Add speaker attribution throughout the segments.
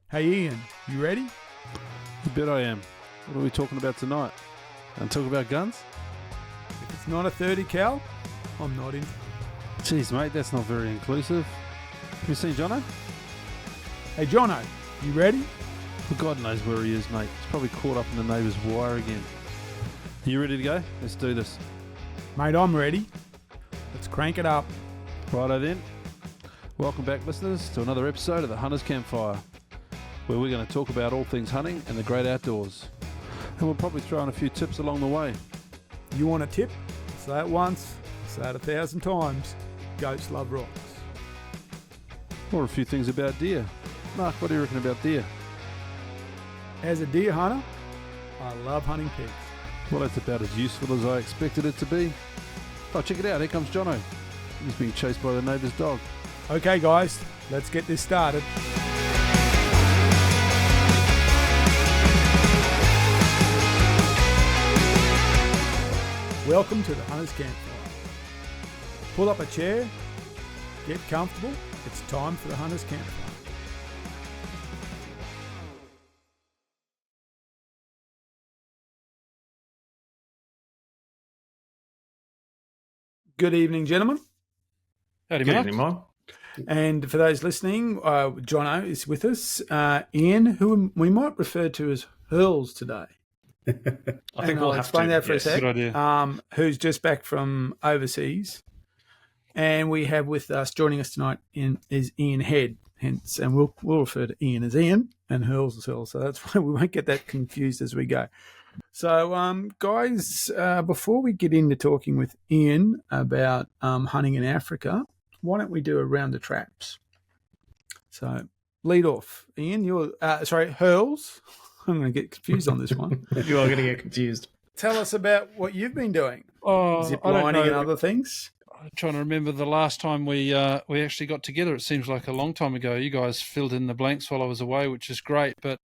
Speaker 1: Hey Ian, you ready?
Speaker 2: You bet I am. What are we talking about tonight? And talk about guns?
Speaker 1: If it's not a 30 cal, I'm not in.
Speaker 2: Jeez, mate, that's not very inclusive. Have you seen Jono?
Speaker 1: Hey Jono, you ready?
Speaker 2: Well, God knows where he is, mate. He's probably caught up in the neighbour's wire again. You ready to go? Let's do this.
Speaker 1: Mate, I'm ready. Let's crank it up.
Speaker 2: Righto then. Welcome back, listeners, to another episode of the Hunter's Campfire, where we're going to talk about all things hunting and the great outdoors. And we'll probably throw in a few tips along the way.
Speaker 1: You want a tip? Say it once, say it 1,000 times. Goats love rocks.
Speaker 2: Or a few things about deer. Mark, what do you reckon about deer?
Speaker 1: As a deer hunter, I love hunting pigs.
Speaker 2: Well, that's about as useful as I expected it to be. Oh, check it out. Here comes Jono. He's being chased by the neighbour's dog.
Speaker 1: Okay guys, let's get this started. Welcome to the Hunter's Campfire. Pull up a chair, get comfortable. It's time for the Hunter's Campfire. Good evening, gentlemen.
Speaker 2: Howdy,
Speaker 3: Good
Speaker 2: Mark.
Speaker 3: evening, Mark.
Speaker 1: And for those listening, Jono is with us. Ian, who we might refer to as Hurls today.
Speaker 3: I think
Speaker 1: And
Speaker 3: we'll
Speaker 1: I'll
Speaker 3: have
Speaker 1: explain
Speaker 3: to.
Speaker 1: that for
Speaker 3: yes.
Speaker 1: a sec.
Speaker 2: Good idea.
Speaker 1: Who's just back from overseas. And we have with us, joining us tonight is Ian Head. Hence, and we'll refer to Ian as Ian and Hurls as Hurls. So that's why we won't get that confused as we go. So, guys, before we get into talking with Ian about hunting in Africa, why don't we do a round of traps? So, lead off. Ian, Hurls. I'm going to get confused on this one.
Speaker 3: You are going to get confused.
Speaker 1: Tell us about what you've been doing. Zip
Speaker 2: I don't
Speaker 1: lining and
Speaker 2: know.
Speaker 1: other things.
Speaker 2: I'm trying to remember the last time we actually got together. It seems like a long time ago. You guys filled in the blanks while I was away, which is great. But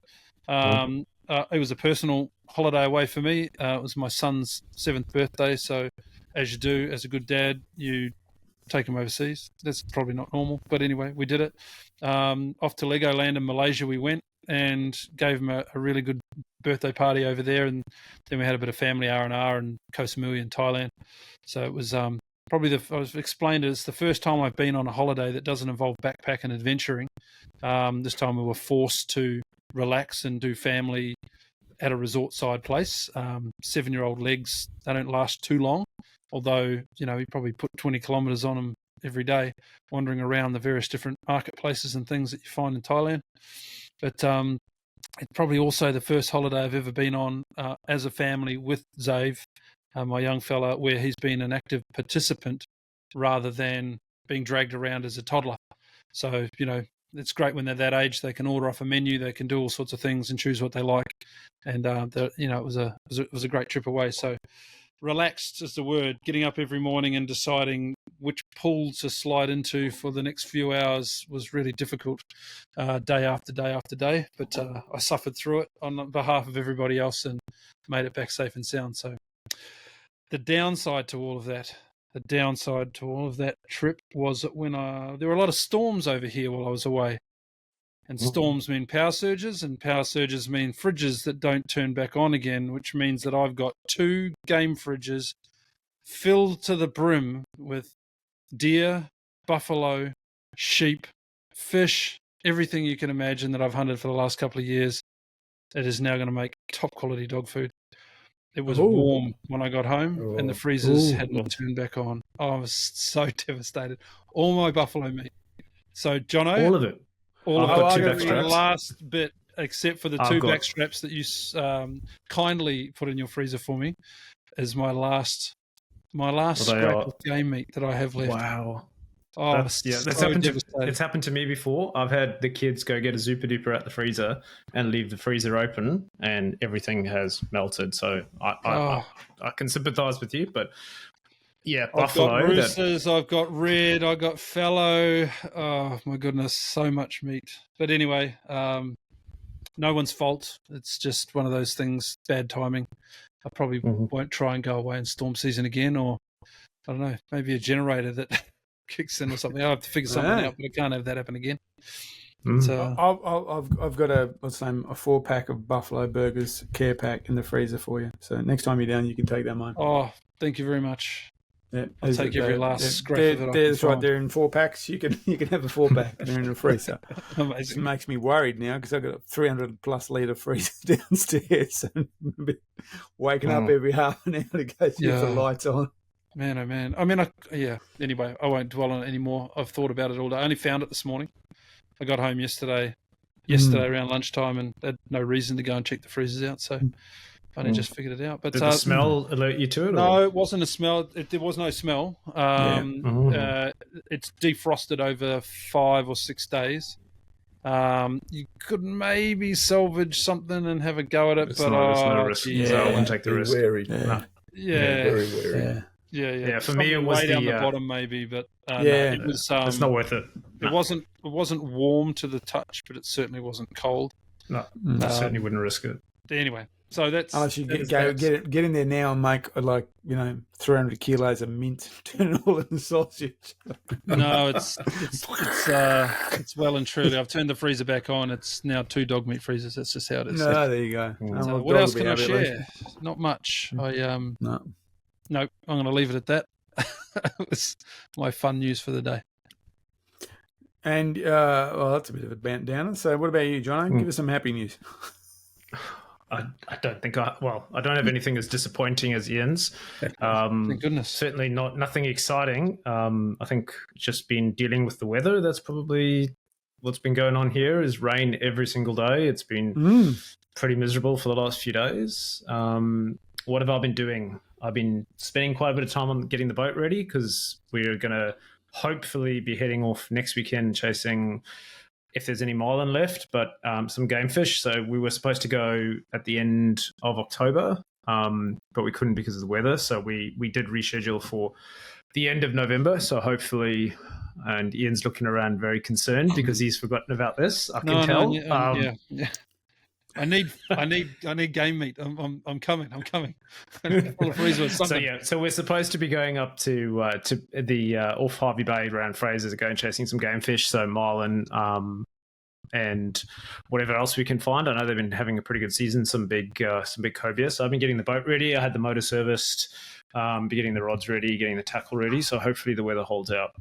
Speaker 2: it was a personal holiday away for me. It was my son's 7th birthday. So as you do, as a good dad, you take him overseas. That's probably not normal. But anyway, we did it. Off to Legoland in Malaysia we went and gave him a really good birthday party over there. And then we had a bit of family R&R in Koh Samui in Thailand. So it was probably I was explained it's the first time I've been on a holiday that doesn't involve backpack and adventuring. This time we were forced to relax and do family at a resort side place. 7-year-old legs, they don't last too long. Although, you probably put 20 kilometres on them every day, wandering around the various different marketplaces and things that you find in Thailand. But it's probably also the first holiday I've ever been on as a family with Zave, my young fella, where he's been an active participant rather than being dragged around as a toddler. So, it's great when they're that age. They can order off a menu, they can do all sorts of things and choose what they like. And, it was a great trip away. So relaxed is the word. Getting up every morning and deciding which pool to slide into for the next few hours was really difficult, day after day after day. But I suffered through it on behalf of everybody else and made it back safe and sound. So the downside to all of that trip was that when there were a lot of storms over here while I was away. And storms mean power surges, and power surges mean fridges that don't turn back on again, which means that I've got 2 game fridges filled to the brim with deer, buffalo, sheep, fish, everything you can imagine that I've hunted for the last couple of years. It is now going to make top quality dog food. It was warm when I got home, and the freezers hadn't turned back on. I was so devastated. All my buffalo meat. So, Jono,
Speaker 3: All of it.
Speaker 2: all
Speaker 3: I've
Speaker 2: of
Speaker 3: got
Speaker 2: it,
Speaker 3: 2 back
Speaker 2: the
Speaker 3: straps.
Speaker 2: last bit, except for the
Speaker 3: I've
Speaker 2: 2
Speaker 3: got-
Speaker 2: back straps that you kindly put in your freezer for me, is my last
Speaker 3: Well, they
Speaker 2: scrap
Speaker 3: are-
Speaker 2: of game meat that I have left.
Speaker 3: Wow.
Speaker 2: Oh,
Speaker 3: That's
Speaker 2: so
Speaker 3: happened
Speaker 2: devastated.
Speaker 3: it's happened to me before. I've had the kids go get a Super Duper out the freezer and leave the freezer open, and everything has melted. So I can sympathise with you, but yeah,
Speaker 2: I've
Speaker 3: buffalo.
Speaker 2: got roosters, I've got red, I've got fallow. Oh my goodness, so much meat. But anyway, no one's fault. It's just one of those things, bad timing. I probably won't try and go away in storm season again, or I don't know, maybe a generator that kicks in or something. I'll have to figure something out, but I can't have that happen again.
Speaker 1: I've got a 4-pack of Buffalo Burgers care pack in the freezer for you. So next time you're down, you can take that mine.
Speaker 2: Oh, thank you very much.
Speaker 1: Yeah,
Speaker 2: I'll take every last scrap of it.
Speaker 1: That's right. They're in 4-packs. You can have a 4-pack. They're in the freezer.
Speaker 2: Amazing.
Speaker 1: It makes me worried now because I've got a 300+ litre freezer downstairs. So I'm waking up every half an hour to go see if the lights on.
Speaker 2: Man, oh man. I mean, anyway, I won't dwell on it anymore. I've thought about it all day. I only found it this morning. I got home yesterday around lunchtime and had no reason to go and check the freezers out. So I only just figured it out. But
Speaker 3: did the smell alert you to it?
Speaker 2: No, it wasn't a smell. There was no smell. It's defrosted over 5 or 6 days. You could maybe salvage something and have a go at it,
Speaker 3: it's
Speaker 2: but
Speaker 3: no risk. I wouldn't take the risk.
Speaker 4: Wary.
Speaker 2: Yeah.
Speaker 4: Very wary.
Speaker 2: Yeah.
Speaker 3: For me, it was
Speaker 2: way down the bottom, maybe, but it was.
Speaker 3: It's not worth it.
Speaker 2: It wasn't warm to the touch, but it certainly wasn't cold.
Speaker 3: No, I certainly wouldn't risk it.
Speaker 2: Anyway, so that's
Speaker 1: unless you get in there now and make 300 kilos of mint, turn it all into sausage.
Speaker 2: No, it's well and truly. I've turned the freezer back on. It's now 2 dog meat freezers. That's just how it is.
Speaker 1: No, there you go.
Speaker 2: So what else can I share? Not much. No, I'm going to leave it at that. It was my fun news for the day.
Speaker 1: And that's a bit of a bent downer. So what about you, Jono? Give us some happy news.
Speaker 3: I don't think I don't have anything as disappointing as Ian's.
Speaker 2: Thank goodness.
Speaker 3: Certainly nothing exciting. I think just been dealing with the weather. That's probably what's been going on here is rain every single day. It's been pretty miserable for the last few days. What have I been doing? I've been spending quite a bit of time on getting the boat ready because we're going to hopefully be heading off next weekend chasing, if there's any marlin left, but some game fish. So we were supposed to go at the end of October, but we couldn't because of the weather. So we did reschedule for the end of November. So hopefully, and Ian's looking around very concerned because he's forgotten about this. I can tell.
Speaker 2: Yeah. I need game meat. I'm coming.
Speaker 3: So we're supposed to be going up to the off Harvey Bay around Fraser to go and chasing some game fish. So marlin, and whatever else we can find. I know they've been having a pretty good season. Some big cobia. So I've been getting the boat ready. I had the motor serviced. Be getting the rods ready, getting the tackle ready. So hopefully the weather holds out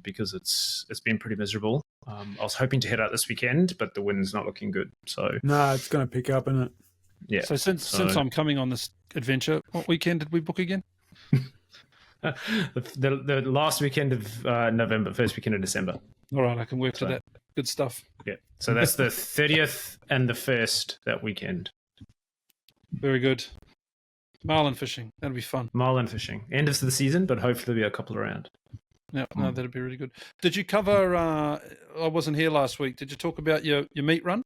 Speaker 3: because it's been pretty miserable. I was hoping to head out this weekend, but the wind's not looking good. So
Speaker 1: no, it's going to pick up, isn't it?
Speaker 3: Yeah.
Speaker 2: So since I'm coming on this adventure, what weekend did we book again?
Speaker 3: the last weekend of November, first weekend of December.
Speaker 2: All right, I can work to that. Good stuff.
Speaker 3: Yeah. So that's the 30th and the 1st that weekend.
Speaker 2: Very good. Marlin fishing. That'll be fun.
Speaker 3: Marlin fishing. End of the season, but hopefully there'll be a couple around.
Speaker 2: Yeah, no, that'd be really good. Did you cover? I wasn't here last week. Did you talk about your meat run?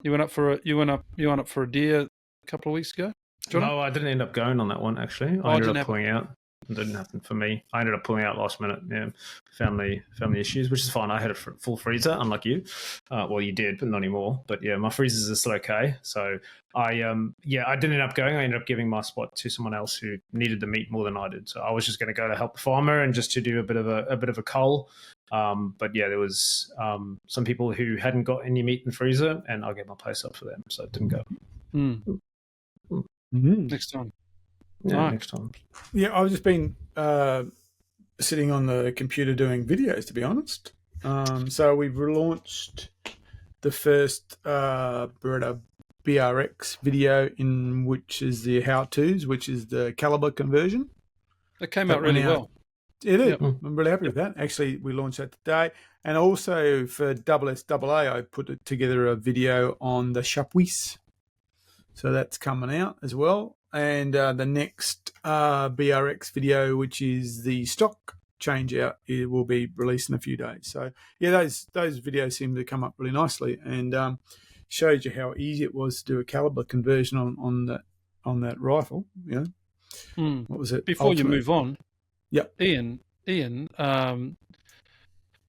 Speaker 2: You went up for a deer a couple of weeks ago.
Speaker 3: No, I didn't end up going on that one. Actually, I ended up pulling out. It didn't happen for me. I ended up pulling out last minute. Yeah, family issues, which is fine. I had a full freezer, unlike you. Well, you did, but not anymore. But yeah, my freezers are still okay. So I didn't end up going. I ended up giving my spot to someone else who needed the meat more than I did. So I was just going to go to help the farmer and just to do a bit of a cull. But yeah, there was some people who hadn't got any meat in the freezer, and I gave my place up for them, so it didn't go.
Speaker 2: Next time.
Speaker 3: Yeah, next time.
Speaker 1: Yeah, I've just been sitting on the computer doing videos, to be honest. So we've relaunched the first BRX video, in which is the how-tos, which is the caliber conversion.
Speaker 2: That came out really well.
Speaker 1: It did. Yep. I'm really happy with that. Actually, we launched that today. And also for SSAA, I put together a video on the chapuis. So that's coming out as well. And the next BRX video, which is the stock change out, it will be released in a few days. So yeah, those videos seem to come up really nicely, and showed you how easy it was to do a caliber conversion on that rifle. You know, what was it?
Speaker 2: Before you move on,
Speaker 1: yep,
Speaker 2: Ian,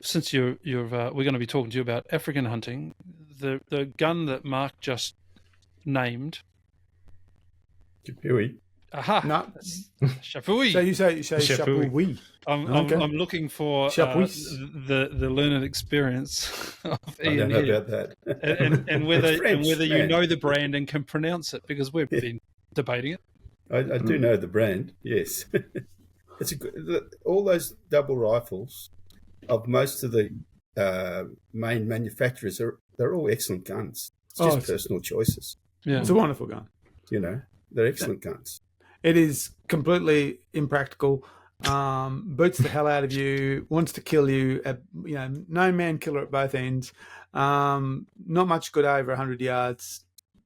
Speaker 2: since we're going to be talking to you about African hunting, the gun that Mark just named. Aha.
Speaker 1: No.
Speaker 2: Chapuis.
Speaker 1: So you say
Speaker 3: Chapuis.
Speaker 1: chapuis.
Speaker 2: I'm looking for
Speaker 1: Chapuis.
Speaker 2: the learned experience of
Speaker 4: I
Speaker 2: Ian
Speaker 4: don't know
Speaker 2: here.
Speaker 4: about that.
Speaker 2: and whether
Speaker 4: It's French,
Speaker 2: you
Speaker 4: man.
Speaker 2: know the brand and can pronounce it, because we've been debating it.
Speaker 4: I do know the brand. Yes, it's a good. All those double rifles of most of the main manufacturers they're all excellent guns. It's just personal choices.
Speaker 2: Yeah,
Speaker 1: It's a wonderful gun.
Speaker 4: You know, they're excellent guns.
Speaker 1: It is completely impractical. Boots the hell out of you. Wants to kill you. No man killer at both ends. Not much good over 100 yards,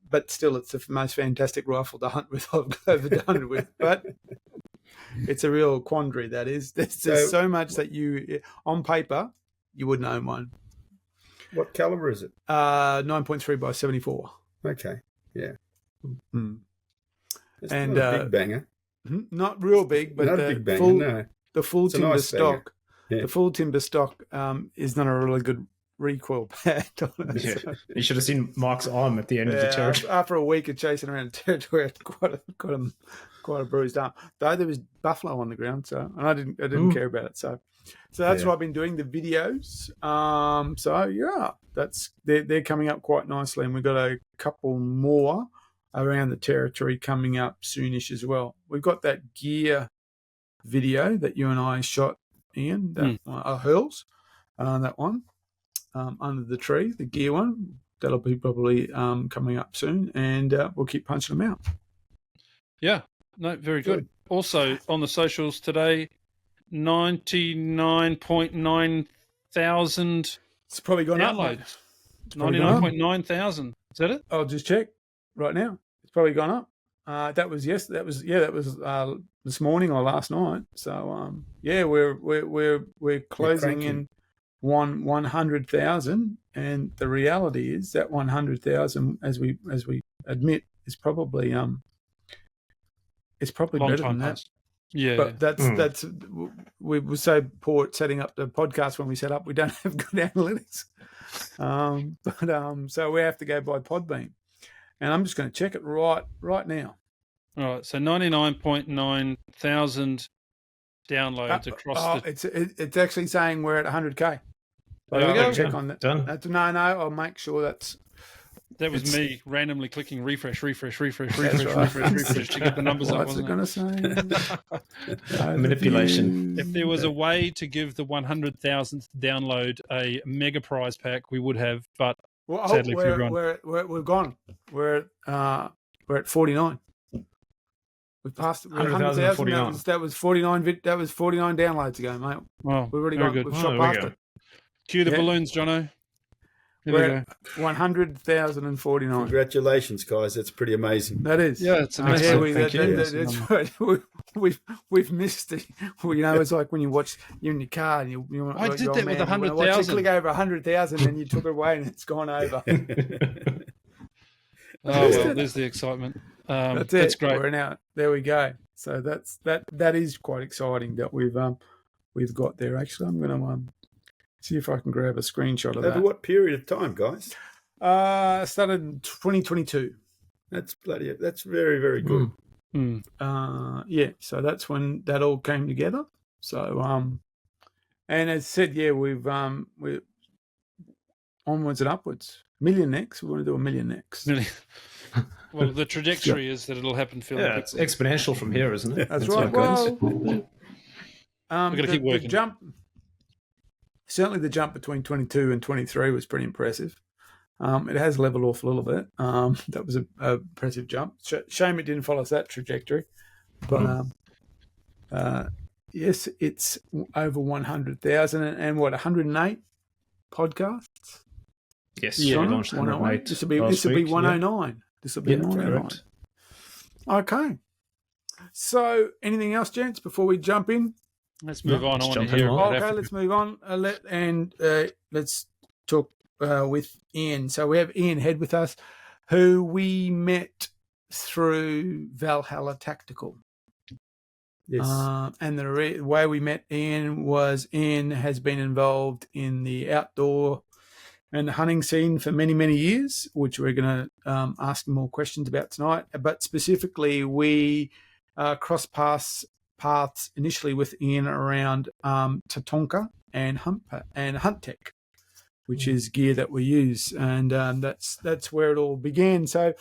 Speaker 1: but still, it's the most fantastic rifle to hunt with I've ever hunted with. But it's a real quandary. That is. There's so much that you, on paper, you wouldn't own one.
Speaker 4: What caliber is it?
Speaker 1: 9.3 by 74.
Speaker 4: Okay, yeah.
Speaker 1: Mm.
Speaker 4: It's
Speaker 1: And
Speaker 4: not a big banger.
Speaker 1: not real big, but
Speaker 4: Not a big banger, no.
Speaker 1: the full
Speaker 4: It's a
Speaker 1: timber
Speaker 4: nice banger.
Speaker 1: stock.
Speaker 4: Yeah.
Speaker 1: The full timber stock is not a really good recoil pad on it.
Speaker 3: Yeah.
Speaker 1: So,
Speaker 3: You should have seen Mark's arm at the end of the territory.
Speaker 1: after a week of chasing around the territory, I had quite a bruised arm. Though there was buffalo on the ground, so and I didn't care about it. So that's why I've been doing the videos. So yeah, they're coming up quite nicely, and we've got a couple more around the territory coming up soonish as well. We've got that gear video that you and I shot, Ian, that Hurls, that one under the tree, the gear one. That'll be probably coming up soon, and we'll keep punching them out.
Speaker 2: Yeah, no, very good. Also on the socials today, 99.9 thousand
Speaker 1: It's probably gone up.
Speaker 2: downloads.
Speaker 1: Probably gone up.
Speaker 2: 99.9 thousand. Is that it?
Speaker 1: I'll just check right now. It's probably gone up. That was this morning or last night. So we're closing in 100,000, and the reality is that 100,000, as we admit, is probably it's probably
Speaker 2: Long
Speaker 1: better
Speaker 2: time
Speaker 1: than that.
Speaker 2: past. Yeah,
Speaker 1: But that's we were so poor at setting up the podcast when we set up. We don't have good analytics, so we have to go by Podbean, and I'm just going to check it right now.
Speaker 2: All right, so 99.9 thousand downloads across the.
Speaker 1: It's actually saying we're at 100K.
Speaker 2: There we go.
Speaker 1: Check on that.
Speaker 3: Done.
Speaker 1: No. I'll make sure that's.
Speaker 2: That was me randomly clicking refresh
Speaker 1: right.
Speaker 2: to get the numbers up.
Speaker 1: What's it
Speaker 2: Wasn't
Speaker 1: going to say?
Speaker 3: Manipulation.
Speaker 2: If there was a way to give the 100,000th download a mega prize pack, we would have. But sadly, for everyone,
Speaker 1: we've gone. We're at 49. We passed 100,000. That was 49. That was 49 downloads ago, mate.
Speaker 2: well,
Speaker 1: We've already
Speaker 2: very
Speaker 1: gone.
Speaker 2: good.
Speaker 1: We've shot
Speaker 3: there we
Speaker 1: past
Speaker 3: go.
Speaker 1: it.
Speaker 2: Cue the balloons, Jono. There
Speaker 1: We're
Speaker 2: we go.
Speaker 1: at 100,049.
Speaker 4: Congratulations, guys. That's pretty amazing.
Speaker 1: That is.
Speaker 2: Yeah, it's amazing.
Speaker 3: Thank you.
Speaker 1: That's right. We've missed it. Well, it's like when you watch you're in your car and you
Speaker 2: I did that with 100,000.
Speaker 1: You click over 100,000 and you took it away and it's gone over.
Speaker 2: Oh well, there's the excitement.
Speaker 1: That's it.
Speaker 2: That's great.
Speaker 1: We're now there. We go. So that is quite exciting that we've got there. Actually, I'm going to see if I can grab a screenshot of
Speaker 4: Over
Speaker 1: that.
Speaker 4: what period of time, guys?
Speaker 1: Started in 2022.
Speaker 4: That's very, very good.
Speaker 1: So that's when that all came together. So and as I said, we're onwards and upwards. Million next. We want to do a million next.
Speaker 2: Well, the trajectory is that it'll happen fairly
Speaker 3: Yeah, it's
Speaker 2: quickly.
Speaker 3: exponential from here, isn't it?
Speaker 1: That's
Speaker 3: how
Speaker 1: right.
Speaker 3: it goes.
Speaker 1: Well,
Speaker 2: We've got to keep working.
Speaker 1: The jump, certainly the jump between 22 and 23 was pretty impressive. It has leveled off a little bit. That was a impressive jump. Shame it didn't follow that trajectory. But yes, it's over 100,000 and what, 108 podcasts?
Speaker 3: Yes,
Speaker 2: Yeah,
Speaker 3: we launched
Speaker 1: 108.
Speaker 3: 108
Speaker 1: This will be
Speaker 3: last week,
Speaker 1: 109. This will be 109.
Speaker 3: correct.
Speaker 1: Okay. So, anything else, gents, before we jump in?
Speaker 2: Let's move on. I want
Speaker 3: jump
Speaker 2: to
Speaker 3: in
Speaker 2: hear
Speaker 3: on.
Speaker 2: about
Speaker 1: Okay,
Speaker 2: Africa.
Speaker 1: let's move on. Let's talk with Ian. So we have Ian Head with us, who we met through Valhalla Tactical.
Speaker 4: Yes.
Speaker 1: And the way we met Ian was Ian has been involved in the outdoor and hunting scene for many, many years, which we're going to ask him more questions about tonight. But specifically, we cross paths initially with Ian around Tatonka and Hunt Tech, which is gear that we use, and that's where it all began. So,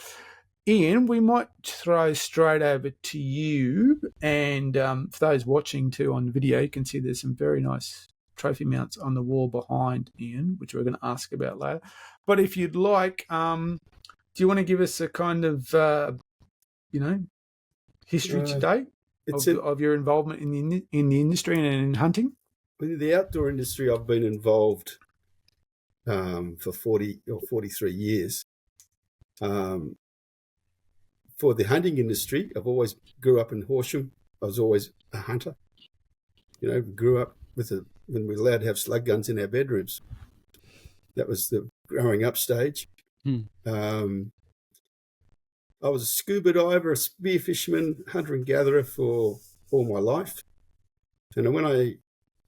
Speaker 1: Ian, we might throw straight over to you, and for those watching too on video, you can see there's some very nice trophy mounts on the wall behind Ian, which we're going to ask about later. But if you'd like, do you want to give us a kind of history today of your involvement in the industry and in hunting?
Speaker 4: In the outdoor industry, I've been involved for 40 or 43 years. For the hunting industry, I've always grew up in Horsham. I was always a hunter. Grew up when we were allowed to have slug guns in our bedrooms. That was the growing up stage. I was a scuba diver, a spear fisherman, hunter and gatherer for all my life. And when I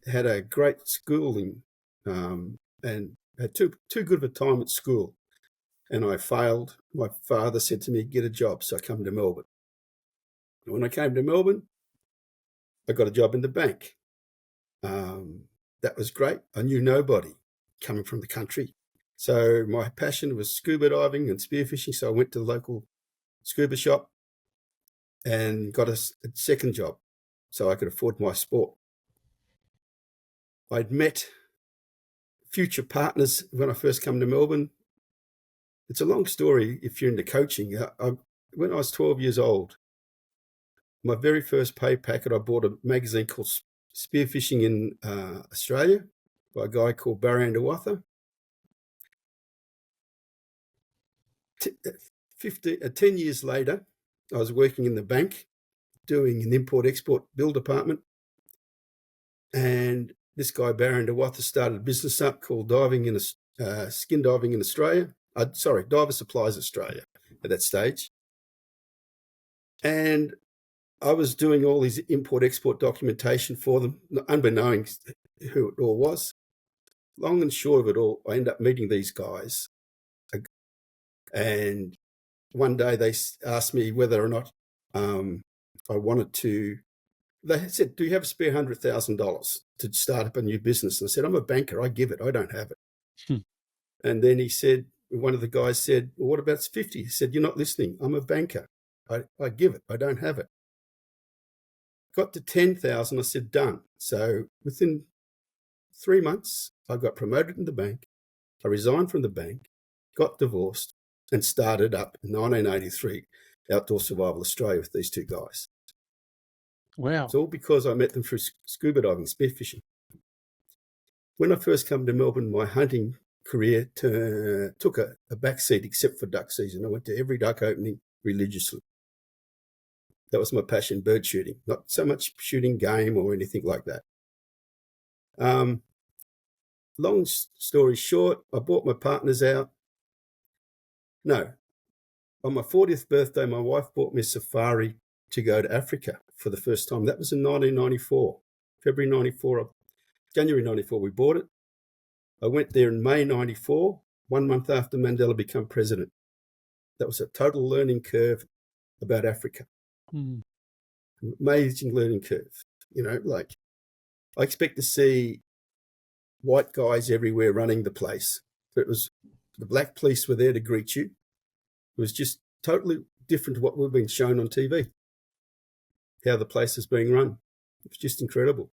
Speaker 4: had a great schooling and had too good of a time at school, and I failed, my father said to me, get a job. So I came to Melbourne. And when I came to Melbourne, I got a job in the bank. That was great. I knew nobody coming from the country. So my passion was scuba diving and spearfishing. So I went to the local scuba shop and got a second job so I could afford my sport. I'd met future partners when I first came to Melbourne. It's a long story if you're into coaching. When I was 12 years old, my very first pay packet, I bought a magazine called Spearfishing in Australia by a guy called Barry Underwather. 10 years later, I was working in the bank doing an import-export bill department. And this guy, Barry Underwather, started a business up called Skin Diving in Australia. Diver Supplies Australia at that stage. And I was doing all these import-export documentation for them, unbeknownst who it all was. Long and short of it all, I ended up meeting these guys. And one day they asked me whether or not I wanted to. They said, do you have a spare $100,000 to start up a new business? And I said, I'm a banker. I give it. I don't have it. And then one of the guys said, well, what about 50? He said, you're not listening. I'm a banker. I give it. I don't have it. Got to 10,000. I said, done. So within 3 months, I got promoted in the bank. I resigned from the bank, got divorced, and started up in 1983 Outdoor Survival Australia with these two guys.
Speaker 2: Wow.
Speaker 4: It's all because I met them through scuba diving, spearfishing. When I first came to Melbourne, my hunting career took a backseat except for duck season. I went to every duck opening religiously. That was my passion, bird shooting, not so much shooting game or anything like that. Long story short, I bought my partners out. No, on my 40th birthday, my wife bought me a safari to go to Africa for the first time. That was in 1994, February 94, January 94, we bought it. I went there in May 94, 1 month after Mandela became president. That was a total learning curve about Africa. Amazing learning curve. I expect to see white guys everywhere running the place. But it was the black police were there to greet you. It was just totally different to what we've been shown on TV, how the place is being run. It was just incredible.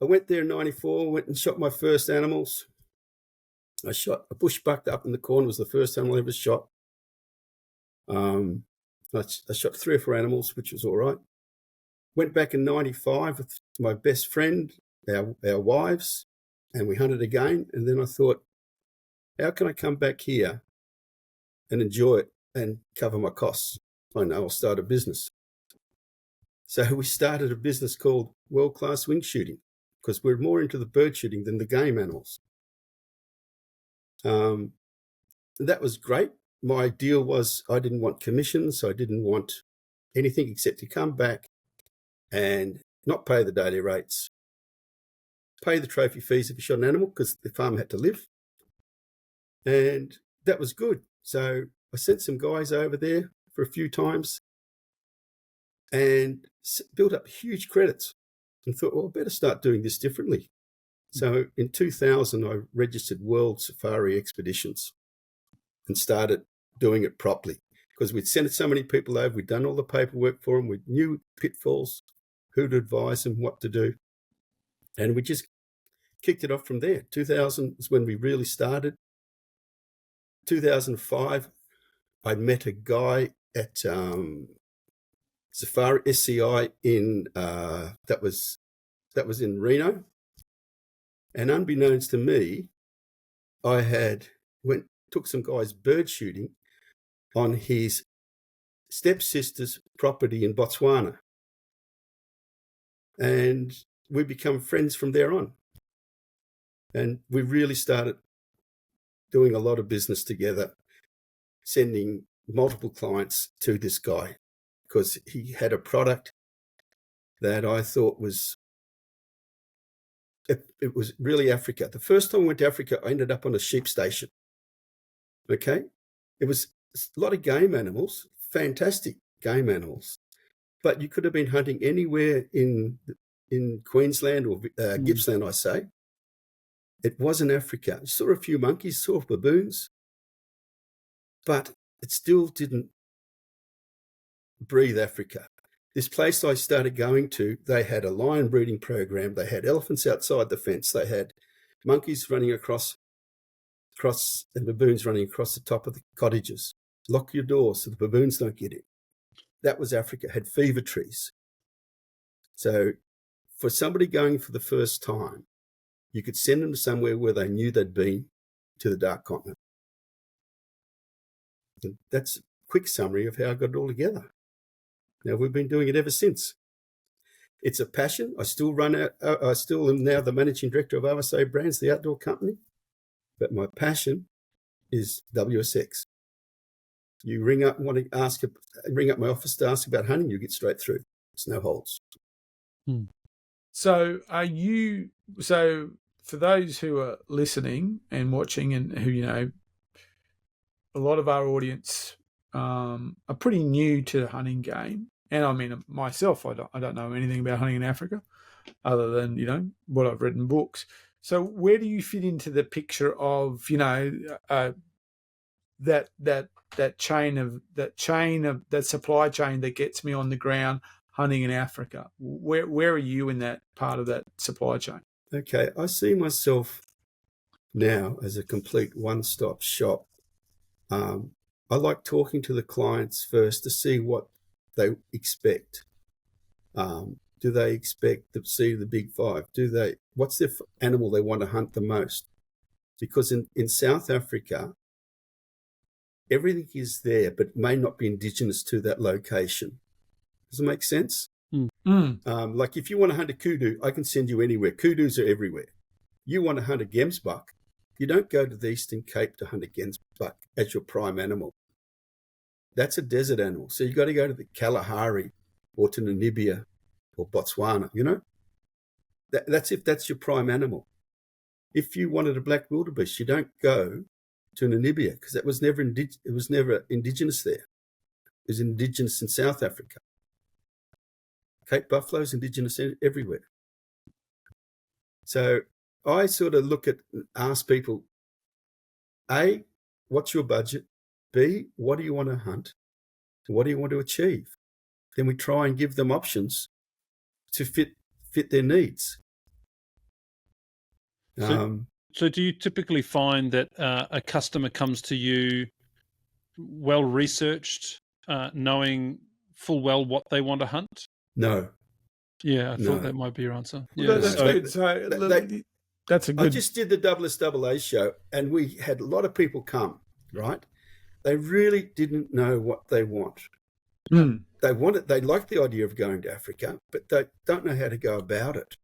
Speaker 4: I went there in 94, went and shot my first animals. I shot a bush buck up in the corner, was the first animal I ever shot. I shot 3 or 4 animals, which was all right. Went back in 95 with my best friend, our wives, and we hunted again. And then I thought, how can I come back here and enjoy it and cover my costs? I know, I'll start a business. So we started a business called World Class Wing Shooting because we're more into the bird shooting than the game animals. That was great. My deal was I didn't want commissions. I didn't want anything except to come back and not pay the daily rates, pay the trophy fees if you shot an animal because the farm had to live. And that was good. So I sent some guys over there for a few times. and built up huge credits and thought, well, I better start doing this differently. So in 2000, I registered World Safari Xpeditions and started doing it properly because we'd sent so many people over. We'd done all the paperwork for them. We knew pitfalls, who to advise them, what to do. And we just kicked it off from there. 2000 is when we really started. 2005, I met a guy at Safari SCI in that was in Reno, and unbeknownst to me, I took some guys bird shooting on his stepsister's property in Botswana, and we become friends from there on. And we really started doing a lot of business together, sending multiple clients to this guy because he had a product that I thought was it was really Africa. The first time I went to Africa, I ended up on a sheep station. Okay? It was a lot of game animals, fantastic game animals, but you could have been hunting anywhere in Queensland or Gippsland, I say. It wasn't Africa. You saw a few monkeys, saw baboons, but it still didn't breathe Africa. This place I started going to, they had a lion breeding program. They had elephants outside the fence. They had monkeys running across and baboons running across the top of the cottages. Lock your doors so the baboons don't get in. That was Africa. It had fever trees. So for somebody going for the first time, you could send them to somewhere where they knew they'd been, to the Dark Continent. And that's a quick summary of how I got it all together. Now, we've been doing it ever since. It's a passion. I still am now the managing director of RSA Brands, the outdoor company. But my passion is WSX. You ring up and ring up my office to ask about hunting, you get straight through. There's no holds.
Speaker 1: So for those who are listening and watching and who, a lot of our audience are pretty new to the hunting game. And I mean, myself, I don't know anything about hunting in Africa other than, what I've read in books. So where do you fit into the picture of, that supply chain that gets me on the ground hunting in Africa? Where are you in that part of that supply chain?
Speaker 4: Okay, I see myself now as a complete one-stop shop. I like talking to the clients first to see what they expect. Do they expect to see the big five? What's their animal they want to hunt the most? Because in South Africa, everything is there, but may not be indigenous to that location. Does it make sense? Like if you want to hunt a kudu, I can send you anywhere. Kudus are everywhere. You want to hunt a gemsbuck, you don't go to the Eastern Cape to hunt a gemsbuck as your prime animal. That's a desert animal. So you got to go to the Kalahari or to Namibia or Botswana, That's if that's your prime animal. If you wanted a black wildebeest, you don't go to Namibia because it was never indigenous there. It was indigenous in South Africa. Cape buffalo is indigenous everywhere. So I sort of ask people, A, what's your budget? B, what do you want to hunt? What do you want to achieve? Then we try and give them options to fit their needs.
Speaker 2: So do you typically find that a customer comes to you well researched, knowing full well what they want to hunt?
Speaker 4: No.
Speaker 2: Yeah, I thought that might be your answer.
Speaker 1: Well, that's good. So that's a good.
Speaker 4: I just did the SSA show, and we had a lot of people come. Right? They really didn't know what they want. They like the idea of going to Africa, but they don't know how to go about it.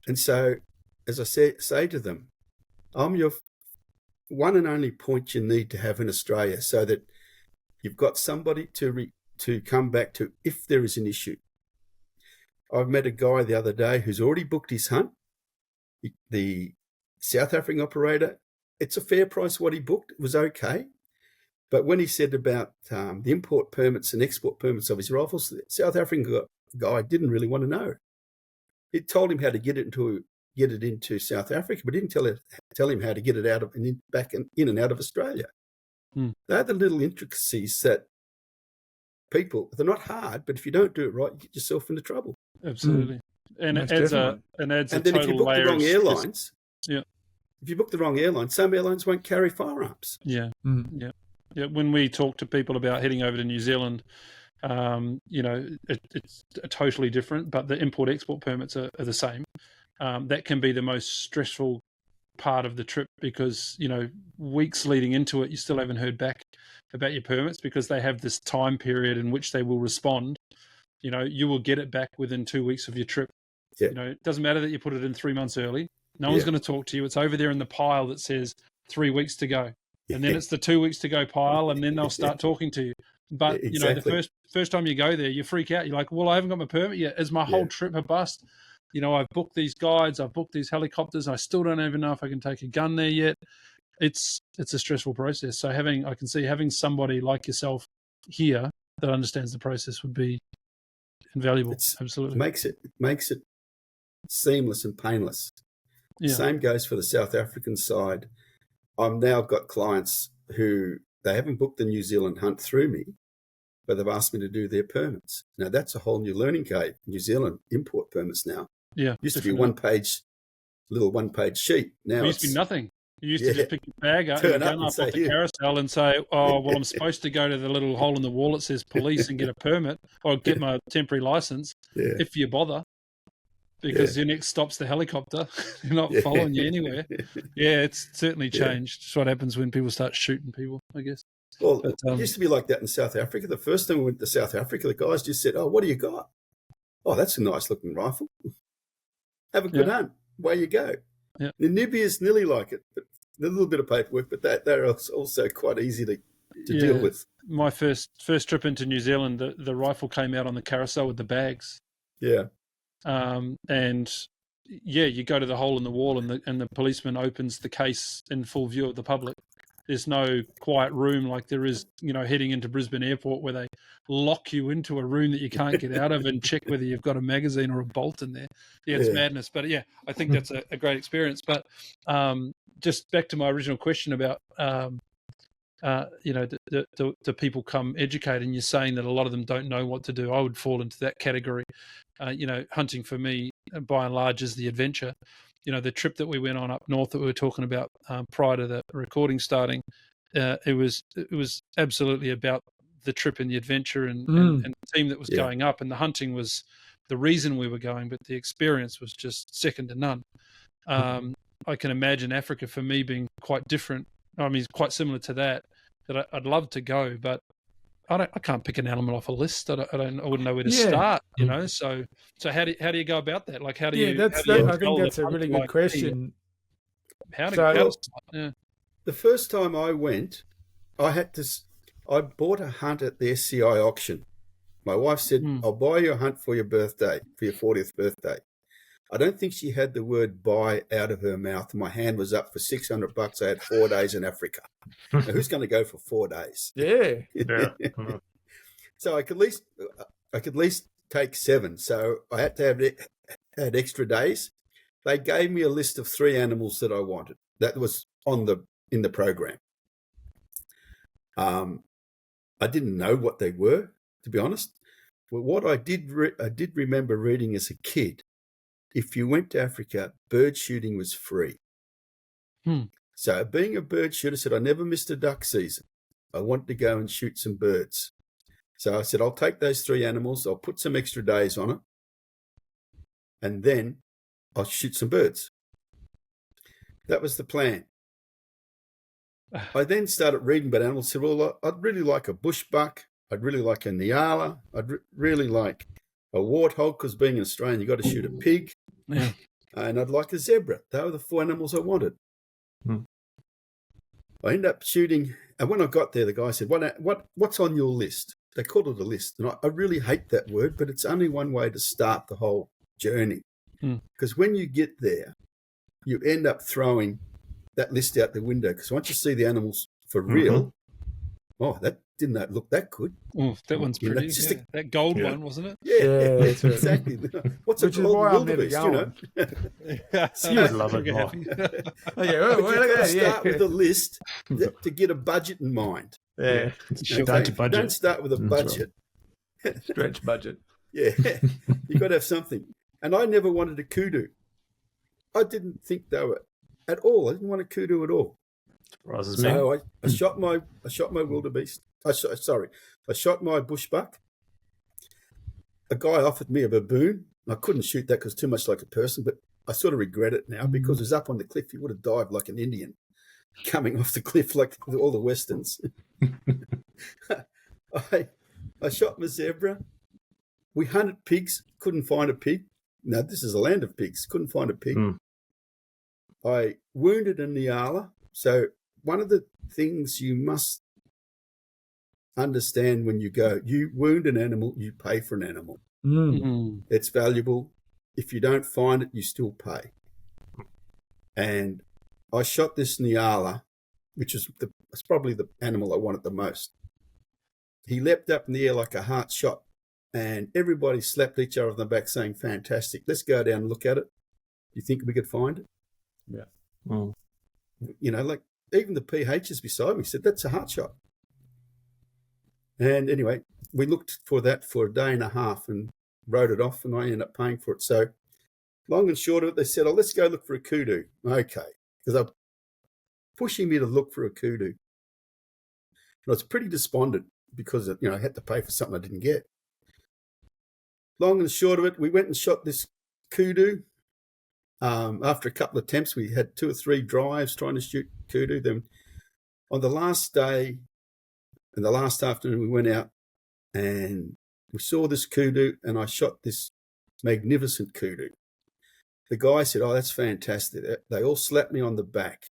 Speaker 4: And so, as I say to them, I'm your one and only point you need to have in Australia so that you've got somebody to come back to if there is an issue. I've met a guy the other day who's already booked his hunt. The South African operator, it's a fair price what he booked. It was okay. But when he said about the import permits and export permits of his rifles, the South African guy didn't really want to know. He told him how to get it into South Africa, but didn't tell him how to get it out of and back in and out of Australia. They're the little intricacies that they're not hard, but if you don't do it right, you get yourself into trouble.
Speaker 2: Absolutely. And
Speaker 1: Most
Speaker 2: it adds
Speaker 1: definitely.
Speaker 2: a
Speaker 4: And then if you
Speaker 2: total
Speaker 4: book the
Speaker 2: layer
Speaker 4: wrong
Speaker 2: of
Speaker 4: airlines,
Speaker 2: Yeah.
Speaker 4: if you book the wrong airline, some airlines won't carry firearms.
Speaker 2: Yeah. Yeah. When we talk to people about heading over to New Zealand, it's totally different, but the import-export permits are the same. That can be the most stressful part of the trip because, weeks leading into it, you still haven't heard back about your permits because they have this time period in which they will respond. You will get it back within 2 weeks of your trip.
Speaker 4: Yeah.
Speaker 2: It doesn't matter that you put it in 3 months early. No one's going to talk to you. It's over there in the pile that says 3 weeks to go. And then it's the 2 weeks to go pile, and then they'll start talking to you. But,
Speaker 4: Exactly.
Speaker 2: the first time you go there, you freak out. You're like, well, I haven't got my permit yet. Is my whole trip a bust? I've booked these guides, I've booked these helicopters. I still don't even know if I can take a gun there yet. It's a stressful process. So I can see having somebody like yourself here that understands the process would be invaluable. Absolutely.
Speaker 4: It makes it seamless and painless.
Speaker 2: Yeah.
Speaker 4: Same goes for the South African side. I've now got clients who they haven't booked the New Zealand hunt through me, but they've asked me to do their permits. Now that's a whole new learning curve. New Zealand import permits now.
Speaker 2: Yeah.
Speaker 4: Used to be one page sheet. Now
Speaker 2: it used to be nothing. You used to just pick your bag up,
Speaker 4: Turn
Speaker 2: your gun
Speaker 4: up
Speaker 2: up
Speaker 4: and
Speaker 2: off
Speaker 4: say,
Speaker 2: the carousel and say, oh, well, I'm supposed to go to the little hole in the wall that says police and get a permit or get my temporary license if you bother. Because your next stop's the helicopter. They're not following you anywhere. Yeah, it's certainly changed. It's what happens when people start shooting people, I guess.
Speaker 4: Well, it used to be like that in South Africa. The first time we went to South Africa, the guys just said, oh, what do you got? Oh, that's a nice looking rifle. Have a good hunt. Away you go.
Speaker 2: Yeah.
Speaker 4: The Namibia's nearly like it, but a little bit of paperwork, but they're also quite easy to deal with.
Speaker 2: My first trip into New Zealand, the rifle came out on the carousel with the bags.
Speaker 4: Yeah.
Speaker 2: And you go to the hole in the wall and the policeman opens the case in full view of the public. There's no quiet room like there is, heading into Brisbane Airport where they lock you into a room that you can't get out of and check whether you've got a magazine or a bolt in there. Yeah, it's madness. But I think that's a great experience. But just back to my original question about, do people come educated? And you're saying that a lot of them don't know what to do. I would fall into that category. Hunting for me, by and large, is the adventure. The trip that we went on up north that we were talking about prior to the recording starting, it was absolutely about the trip and the adventure and the team that was going up, and the hunting was the reason we were going, but the experience was just second to none. I can imagine Africa for me being quite different. I mean, quite similar to that I'd love to go, but I can't pick an animal off a list. I wouldn't know where to start, So how do you go about that? Like, how do you?
Speaker 1: I think that's a really good question.
Speaker 2: How to start? Yeah.
Speaker 4: The first time I went, I bought a hunt at the SCI auction. My wife said, I'll buy you a hunt for your birthday, for your 40th birthday. I don't think she had the word buy out of her mouth. My hand was up for $600. I had 4 days in Africa. Now, who's going to go for 4 days?
Speaker 1: Yeah.
Speaker 4: So I could at least take 7. So I had to had extra days. They gave me a list of 3 animals that I wanted. That was in the program. I didn't know what they were, to be honest. But what I did remember reading as a kid, if you went to Africa, bird shooting was free. So being a bird shooter, I said, I never missed a duck season. I wanted to go and shoot some birds. So I said, I'll take those 3 animals. I'll put some extra days on it. And then I'll shoot some birds. That was the plan. I then started reading about animals. I said, well, I'd really like a bushbuck. I'd really like a nyala. I'd really like a warthog, because being an Australian, you've got to shoot a pig.
Speaker 2: Yeah.
Speaker 4: And I'd like a zebra. They were the 4 animals I wanted. I ended up shooting, and when I got there, the guy said, what's on your list? They called it a list. And I really hate that word, but it's only one way to start the whole journey. Because when you get there, you end up throwing that list out the window, because once you see the animals for real, oh, that didn't look that good.
Speaker 2: Oh, that one's
Speaker 4: You know,
Speaker 2: pretty.
Speaker 4: just
Speaker 2: Yeah. That gold one, wasn't it?
Speaker 4: Yeah,
Speaker 1: that's right.
Speaker 4: exactly. What's
Speaker 1: Which
Speaker 4: a
Speaker 1: is
Speaker 4: golden
Speaker 1: why I'm never
Speaker 4: wildebeest, you know?
Speaker 1: going.
Speaker 3: You would love it
Speaker 2: Trigger
Speaker 3: more.
Speaker 2: happy.
Speaker 1: Oh, yeah, well,
Speaker 4: But
Speaker 1: look
Speaker 4: you've
Speaker 1: at
Speaker 4: got to
Speaker 1: that,
Speaker 4: start with a list to get a budget in mind.
Speaker 1: yeah.
Speaker 3: Sure, don't budget.
Speaker 4: Don't start with a budget.
Speaker 1: Stretch budget.
Speaker 4: Yeah, you've got to have something. And I never wanted a kudu. I didn't think they were at all. I didn't want a kudu at all.
Speaker 3: Surprises me.
Speaker 4: So I shot my wildebeest. I shot my bushbuck. A guy offered me a baboon. I couldn't shoot that because too much like a person, but I sort of regret it now because it was up on the cliff. He would have dived like an Indian coming off the cliff like all the Westerns. I shot my zebra. We hunted pigs, couldn't find a pig. No, this is a land of pigs, couldn't find a pig. I wounded a nyala. So one of the things you must understand when you go, you wound an animal, you pay for an animal. It's valuable. If you don't find it, you still pay. And I shot this nyala, which is it's probably the animal I wanted the most. He leapt up in the air like a heart shot, and everybody slapped each other on the back saying, fantastic, let's go down and look at it. Do you think we could find it?
Speaker 1: Yeah.
Speaker 4: You know, like even the PHs beside me said, that's a heart shot. And anyway, we looked for that for a day and a half and wrote it off, and I ended up paying for it. So long and short of it, they said, oh, let's go look for a kudu. Okay. Because they're pushing me to look for a kudu. And I was pretty despondent because, you know, I had to pay for something I didn't get. Long and short of it, we went and shot this kudu. After a couple of attempts, we had 2 or 3 drives trying to shoot kudu. Then on the last day and the last afternoon, we went out and we saw this kudu, and I shot this magnificent kudu. The guy said, oh, that's fantastic. They all slapped me on the back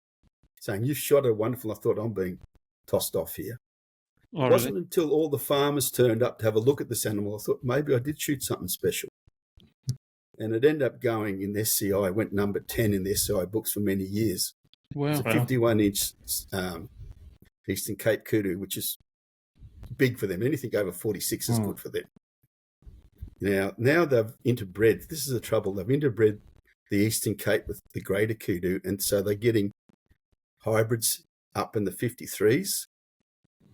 Speaker 4: saying, you've shot a wonderful. I thought, I'm being tossed off here.
Speaker 2: Oh,
Speaker 4: It wasn't until all the farmers turned up to have a look at this animal, I thought maybe I did shoot something special. And it ended up going in the SCI, went number 10 in the SCI books for many years.
Speaker 2: Wow.
Speaker 4: It's a 51-inch Eastern Cape kudu, which is big for them. Anything over 46 is good for them. Now they've interbred. This is the trouble. They've interbred the Eastern Cape with the greater kudu, and so they're getting hybrids up in the 53s.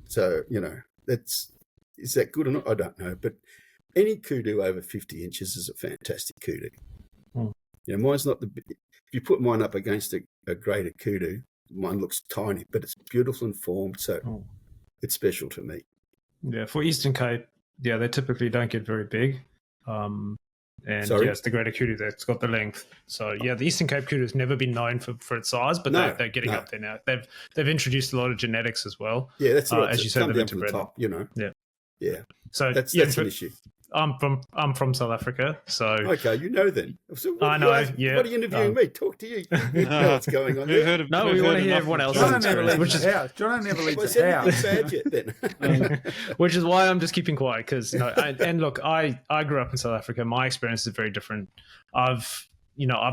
Speaker 4: So, you know, is that good or not? I don't know. But any kudu over 50 inches is a fantastic kudu. You know, mine's not if you put mine up against a greater kudu, mine looks tiny, but it's beautiful and formed. So it's special to me.
Speaker 3: Yeah, for Eastern Cape, yeah, they typically don't get very big. And
Speaker 4: Sorry?
Speaker 3: yeah, it's the greater kudu that's got the length. So yeah, the Eastern Cape kudu has never been known for its size, but they're getting up there now. They've introduced a lot of genetics as well.
Speaker 4: Yeah, that's right.
Speaker 3: As you said,
Speaker 4: come
Speaker 3: they've
Speaker 4: down from the
Speaker 3: interbred.
Speaker 4: top, you know. Yeah.
Speaker 3: So
Speaker 4: That's
Speaker 3: yeah,
Speaker 4: an issue.
Speaker 3: I'm from South Africa, so
Speaker 4: Okay, you know then. So
Speaker 3: I know, yeah.
Speaker 4: What are you interviewing me? Talk to you. You know what's going on
Speaker 2: We've
Speaker 4: there.
Speaker 2: heard of,
Speaker 3: No,
Speaker 2: we've
Speaker 3: we
Speaker 2: heard
Speaker 3: wanna hear
Speaker 2: enough
Speaker 3: everyone
Speaker 2: from
Speaker 3: else's
Speaker 2: John.
Speaker 1: John never
Speaker 3: experience,
Speaker 1: leaves
Speaker 3: which
Speaker 1: his
Speaker 3: is-
Speaker 1: house. John never leaves
Speaker 4: Was
Speaker 1: his
Speaker 4: anything
Speaker 1: house.
Speaker 4: bad yet then?
Speaker 3: which is why I'm just keeping quiet because and look, I grew up in South Africa. My experience is very different. I've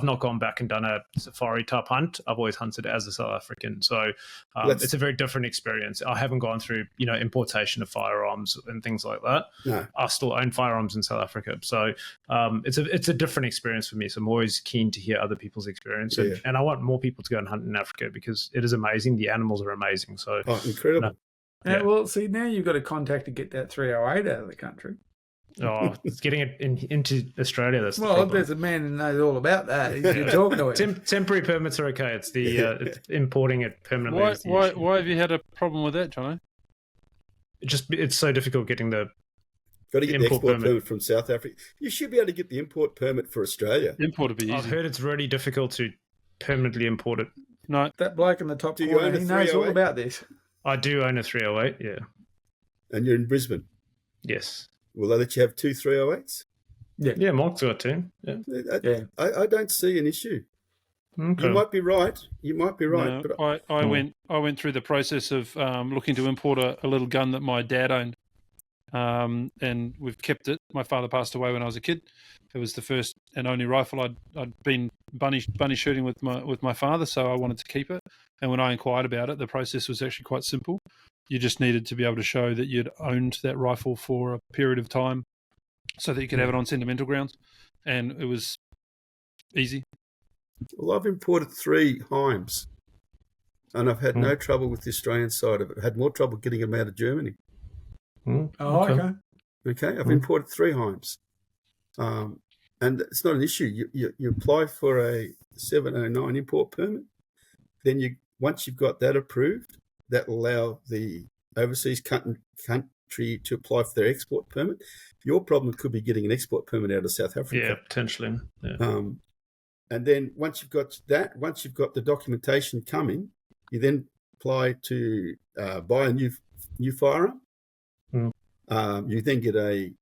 Speaker 3: not gone back and done a safari type hunt. I've always hunted as a South African, so it's a very different experience. I haven't gone through importation of firearms and things like that.
Speaker 4: No.
Speaker 3: I still own firearms in South Africa, so it's a different experience for me. So I'm always keen to hear other people's experience, and I want more people to go and hunt in Africa because it is amazing. The animals are amazing. So
Speaker 4: Incredible.
Speaker 3: Yeah.
Speaker 1: Well, see, now you've got a contact to get that 308 out of the country.
Speaker 3: it's getting it into Australia. That's the
Speaker 1: Well,
Speaker 3: problem.
Speaker 1: there's a man who knows all about that. You're talking to him.
Speaker 3: Temporary permits are okay. It's the it's importing it permanently. is the issue.
Speaker 2: Why have you had a problem with that, Jono?
Speaker 3: It's so difficult getting the
Speaker 4: Got to get the
Speaker 3: import
Speaker 4: export
Speaker 3: permit.
Speaker 4: permit from South Africa. You should be able to get the import permit for Australia.
Speaker 2: Import would be
Speaker 3: I've
Speaker 2: easy.
Speaker 3: heard it's really difficult to permanently import it.
Speaker 2: No,
Speaker 1: That bloke in the top
Speaker 4: Do you
Speaker 1: corner,
Speaker 4: own a
Speaker 1: he knows all
Speaker 4: 308?
Speaker 1: about this.
Speaker 3: I do own a 308. Yeah.
Speaker 4: And you're in Brisbane.
Speaker 3: Yes.
Speaker 4: Will they let you have 2 308s?
Speaker 3: Yeah, Mark's got two. Yeah.
Speaker 1: Yeah.
Speaker 4: I don't see an issue.
Speaker 3: Okay.
Speaker 4: You might be right.
Speaker 2: no,
Speaker 4: But
Speaker 2: I went through the process of looking to import a little gun that my dad owned. and we've kept it. My father passed away when I was a kid. It was the first and only rifle I'd been bunny shooting with my father, so I wanted to keep it. And when I inquired about it, the process was actually quite simple. You just needed to be able to show that you'd owned that rifle for a period of time so that you could have it on sentimental grounds. And it was easy.
Speaker 4: Well, I've imported 3 Heims, and I've had no trouble with the Australian side of it. I had more trouble getting them out of Germany.
Speaker 1: Oh, okay.
Speaker 4: Okay, I've imported 3 Heims. And it's not an issue. You apply for a 709 import permit. Then once you've got that approved, that will allow the overseas country to apply for their export permit. Your problem could be getting an export permit out of South Africa.
Speaker 3: Yeah, potentially. Yeah.
Speaker 4: And then once you've got the documentation coming, you then apply to buy a new firearm. You then get a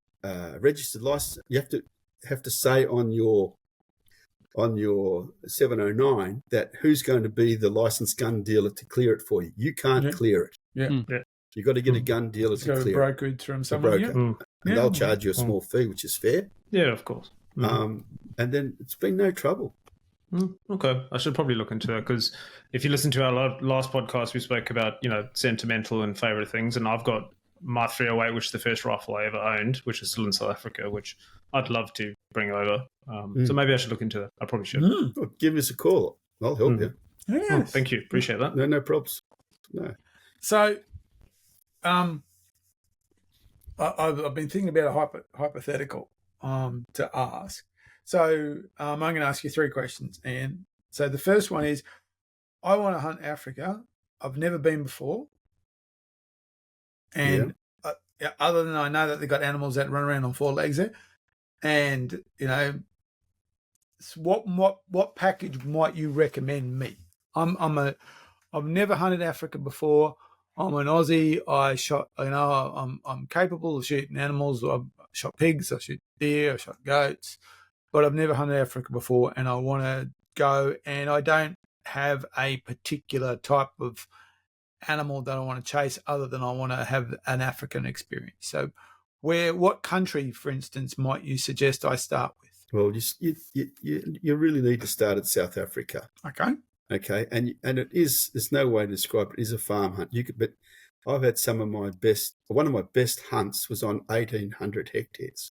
Speaker 4: registered license. You have to say on your 709 that who's going to be the licensed gun dealer to clear it for you. You can't clear it.
Speaker 1: Yeah.
Speaker 4: You've got to get a gun dealer to clear it.
Speaker 1: Brokered from someone.
Speaker 4: And they'll charge you a small fee, which is fair.
Speaker 3: Yeah, of course.
Speaker 4: And then it's been no trouble.
Speaker 3: Okay, I should probably look into that, because if you listen to our last podcast, we spoke about sentimental and favourite things, and I've got my 308, which is the first rifle I ever owned, which is still in South Africa, which I'd love to bring over. So maybe I should look into that. I probably should.
Speaker 4: Well, give us a call. I'll help you.
Speaker 1: Yes.
Speaker 3: Thank you. Appreciate that.
Speaker 4: No problems. No.
Speaker 1: So, I've been thinking about a hypothetical to ask. So I'm going to ask you 3 questions, and so the first one is, I want to hunt Africa. I've never been before, and other than I know that they've got animals that run around on 4 legs there, and what package might you recommend me? I've never hunted Africa before. I'm an Aussie. I'm capable of shooting animals. I've shot pigs. I shoot deer. I shot goats. But I've never hunted Africa before, and I want to go, and I don't have a particular type of animal that I want to chase other than I want to have an African experience. So what country, for instance, might you suggest I start with?
Speaker 4: Well, you really need to start at South Africa. Okay, and there's no way to describe it. It is a farm hunt. But I've had one of my best hunts was on 1,800 hectares.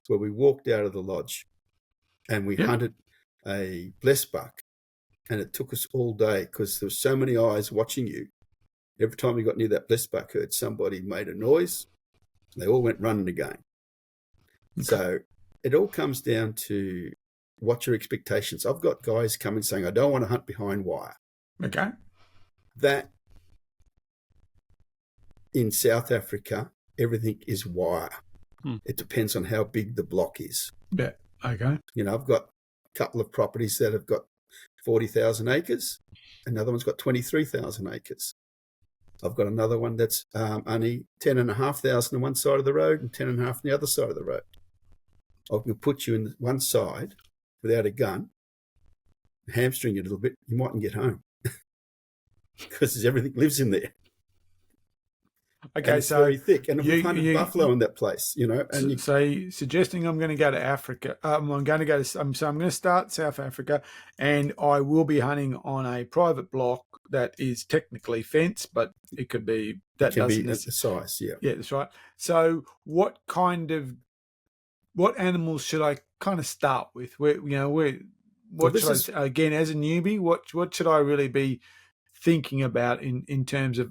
Speaker 4: Where we walked out of the lodge and we hunted a blessed buck, and it took us all day because there were so many eyes watching you. Every time we got near that blessed buck herd, somebody made a noise, and they all went running again. Okay. So it all comes down to what your expectations. I've got guys coming saying, I don't want to hunt behind wire.
Speaker 1: Okay.
Speaker 4: That in South Africa, everything is wire. It depends on how big the block is.
Speaker 1: Yeah. Okay.
Speaker 4: I've got a couple of properties that have got 40,000 acres. Another one's got 23,000 acres. I've got another one that's only 10,500 on one side of the road and 10,500 on the other side of the road. I can put you in one side without a gun, hamstring you a little bit, you mightn't get home because everything lives in there.
Speaker 1: Okay,
Speaker 4: and it's very thick, and we've hunted buffalo in that place, And
Speaker 1: so, suggesting I'm going to go to Africa. I'm going to start South Africa, and I will be hunting on a private block that is technically fenced, but it could be that doesn't
Speaker 4: be the size. Yeah,
Speaker 1: that's right. So, what animals should I kind of start with? Again, as a newbie, what should I really be thinking about in terms of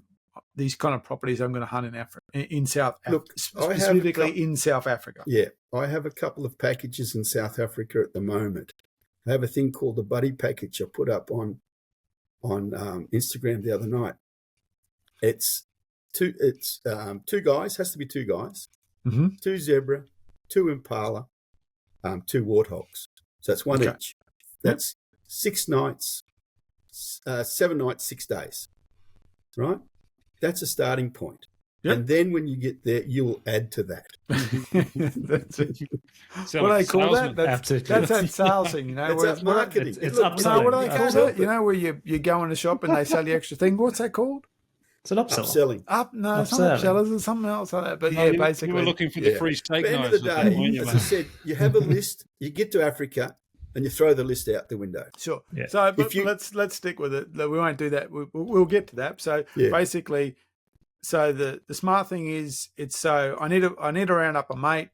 Speaker 1: these kind of properties I'm going to hunt in Africa, in South Africa, specifically in South Africa?
Speaker 4: Yeah, I have a couple of packages in South Africa at the moment. I have a thing called the Buddy Package I put up on Instagram the other night. It's two guys, has to be 2 guys, 2 zebra, 2 impala, 2 warthogs. So that's one each. That's 6 nights, 7 nights, 6 days, right? That's a starting point. Yep. And then when you get there, you'll add to that.
Speaker 1: That's it. What do they call that? That's that sales thing,
Speaker 4: It's marketing.
Speaker 3: It's upselling.
Speaker 1: What do they call that? Where you go in the shop and they sell the extra thing. What's that called?
Speaker 3: It's an upseller.
Speaker 4: Upselling.
Speaker 1: No, it's not upsellers. It's something else like that. But yeah,
Speaker 2: you
Speaker 1: basically,
Speaker 2: were looking for the
Speaker 4: Yeah.
Speaker 2: free steak
Speaker 4: At the end of
Speaker 2: knives.
Speaker 4: the
Speaker 2: I think,
Speaker 4: day,
Speaker 2: weren't you,
Speaker 4: as I
Speaker 2: mate?
Speaker 4: said, you have a list. You get to Africa, and you throw the list out the window.
Speaker 1: sure.
Speaker 3: Yeah.
Speaker 1: So, but
Speaker 4: If you-
Speaker 1: let's stick with it. We won't do that. We'll get to that. So
Speaker 4: Yeah.
Speaker 1: basically, so the smart thing is, it's so I need to round up a mate.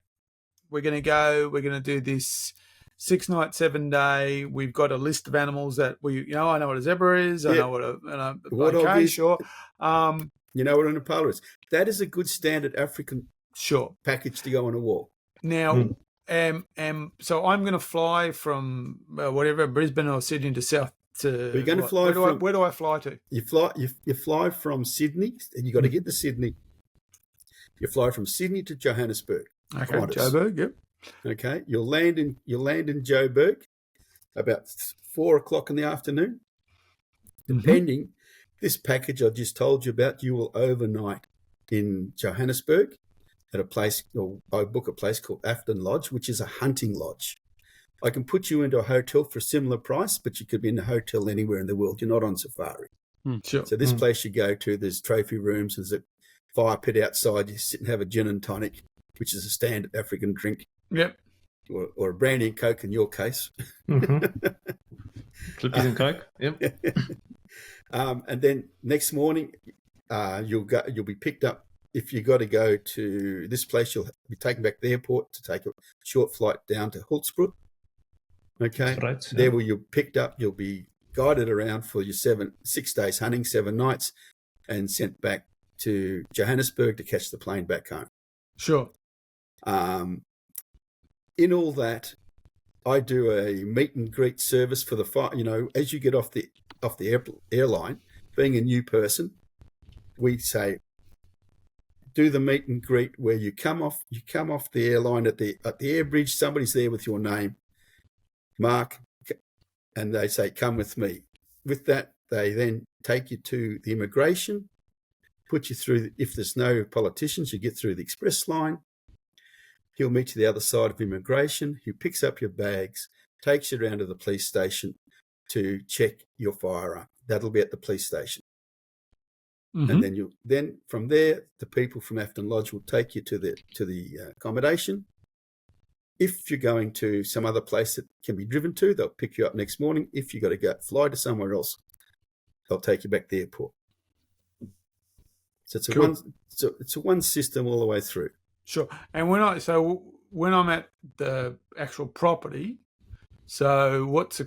Speaker 1: We're going to go. We're going to do this 6 night, 7 day. We've got a list of animals that I know what a zebra is. I
Speaker 4: Yeah.
Speaker 1: know what a
Speaker 4: Warthog
Speaker 1: okay,
Speaker 4: is.
Speaker 1: sure.
Speaker 4: You know what an impala is? That is a good standard African
Speaker 1: Sure.
Speaker 4: package to go on a walk.
Speaker 1: Now, so I'm going to fly from whatever, Brisbane or Sydney to South to.
Speaker 4: You're going to fly
Speaker 1: where do I fly to?
Speaker 4: You fly from Sydney, and you got to get to Sydney. You fly from Sydney to Johannesburg.
Speaker 1: Okay,
Speaker 4: Qantas.
Speaker 1: Joburg. Yep.
Speaker 4: Okay, you'll land in Joburg about 4:00 in the afternoon. Depending, this package I just told you about, you will overnight in Johannesburg at a place, or I book a place called Afton Lodge, which is a hunting lodge. I can put you into a hotel for a similar price, but you could be in a hotel anywhere in the world. You're not on safari.
Speaker 1: Sure.
Speaker 4: So this place you go to, there's trophy rooms, there's a fire pit outside. You sit and have a gin and tonic, which is a standard African drink,
Speaker 1: Yep.
Speaker 4: or a brandy and coke in your case.
Speaker 3: Clippies and Coke. Yep.
Speaker 4: And then next morning, you'll be picked up. If you got to go to this place, you'll be taken back to the airport to take a short flight down to Hultsfred. Okay,
Speaker 3: Right.
Speaker 4: there where you're picked up, you'll be guided around for your 6 days hunting, 7 nights, and sent back to Johannesburg to catch the plane back home.
Speaker 1: Sure.
Speaker 4: In all that, I do a meet and greet service for the as you get off the airline, being a new person, we say, do the meet and greet where you come off the airline at the air bridge. Somebody's there with your name, Mark, and they say, come with me. With that, they then take you to the immigration, put you through. If there's no politicians, you get through the express line. He'll meet you the other side of immigration. He picks up your bags, takes you around to the police station to check your firearm. That'll be at the police station. And then from there, the people from Afton Lodge will take you to the accommodation. If you're going to some other place that can be driven to, they'll pick you up next morning. If you got to fly to somewhere else, they'll take you back to the airport. So it's a one system all the way through.
Speaker 1: Sure. And when I'm at the actual property, so what's the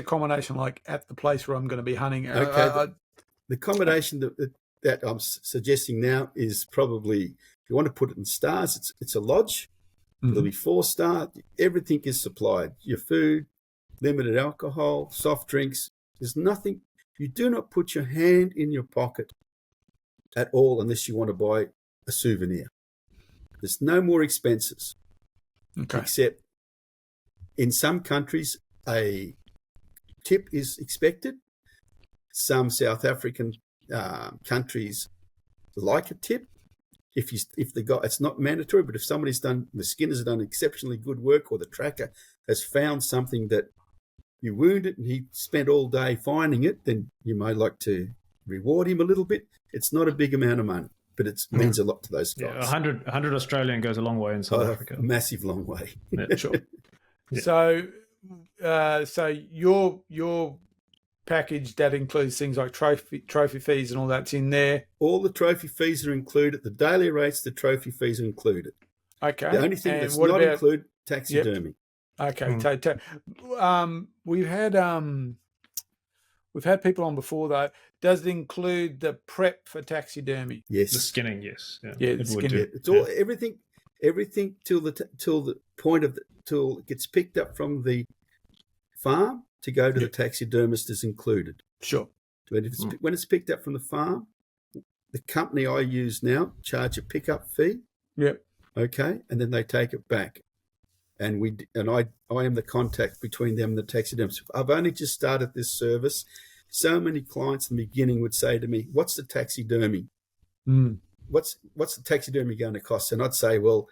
Speaker 1: accommodation like at the place where I'm going to be hunting?
Speaker 4: Okay. The accommodation that I'm suggesting now is probably, if you want to put it in stars, it's a lodge. It'll be 4-star. Everything is supplied. Your food, limited alcohol, soft drinks. There's nothing. You do not put your hand in your pocket at all unless you want to buy a souvenir. There's no more expenses.
Speaker 1: Okay.
Speaker 4: Except in some countries, a tip is expected. Some South African countries like a tip. If it's not mandatory, but if the skinner's done exceptionally good work, or the tracker has found something that you wounded and he spent all day finding it, then you may like to reward him a little bit. It's not a big amount of money, but it means a lot to those guys.
Speaker 3: Yeah, 100 Australian goes a long way in South Africa.
Speaker 4: A massive long way.
Speaker 3: Yeah.
Speaker 1: Sure.
Speaker 3: Yeah.
Speaker 1: So your package that includes things like trophy fees and all that's in there.
Speaker 4: All the trophy fees are included. The daily rates, the trophy fees are included.
Speaker 1: Okay.
Speaker 4: The only thing
Speaker 1: And
Speaker 4: that's
Speaker 1: what
Speaker 4: not
Speaker 1: about-
Speaker 4: included, taxidermy.
Speaker 1: Okay. We've had people on before though. Does it include the prep for taxidermy?
Speaker 4: Yes.
Speaker 3: The skinning, yes. Yeah,
Speaker 1: Yeah,
Speaker 3: it
Speaker 1: the
Speaker 3: would
Speaker 1: skinning.
Speaker 3: do.
Speaker 4: It's all everything till the point of till it gets picked up from the farm to go to the taxidermist is included.
Speaker 1: Sure.
Speaker 4: When it's picked up from the farm, the company I use now charge a pickup fee.
Speaker 1: Yep.
Speaker 4: Okay, and then they take it back, and I am the contact between them and the taxidermist. I've only just started this service. So many clients in the beginning would say to me, "What's the taxidermy? What's the taxidermy going to cost?" And I'd say, "Well,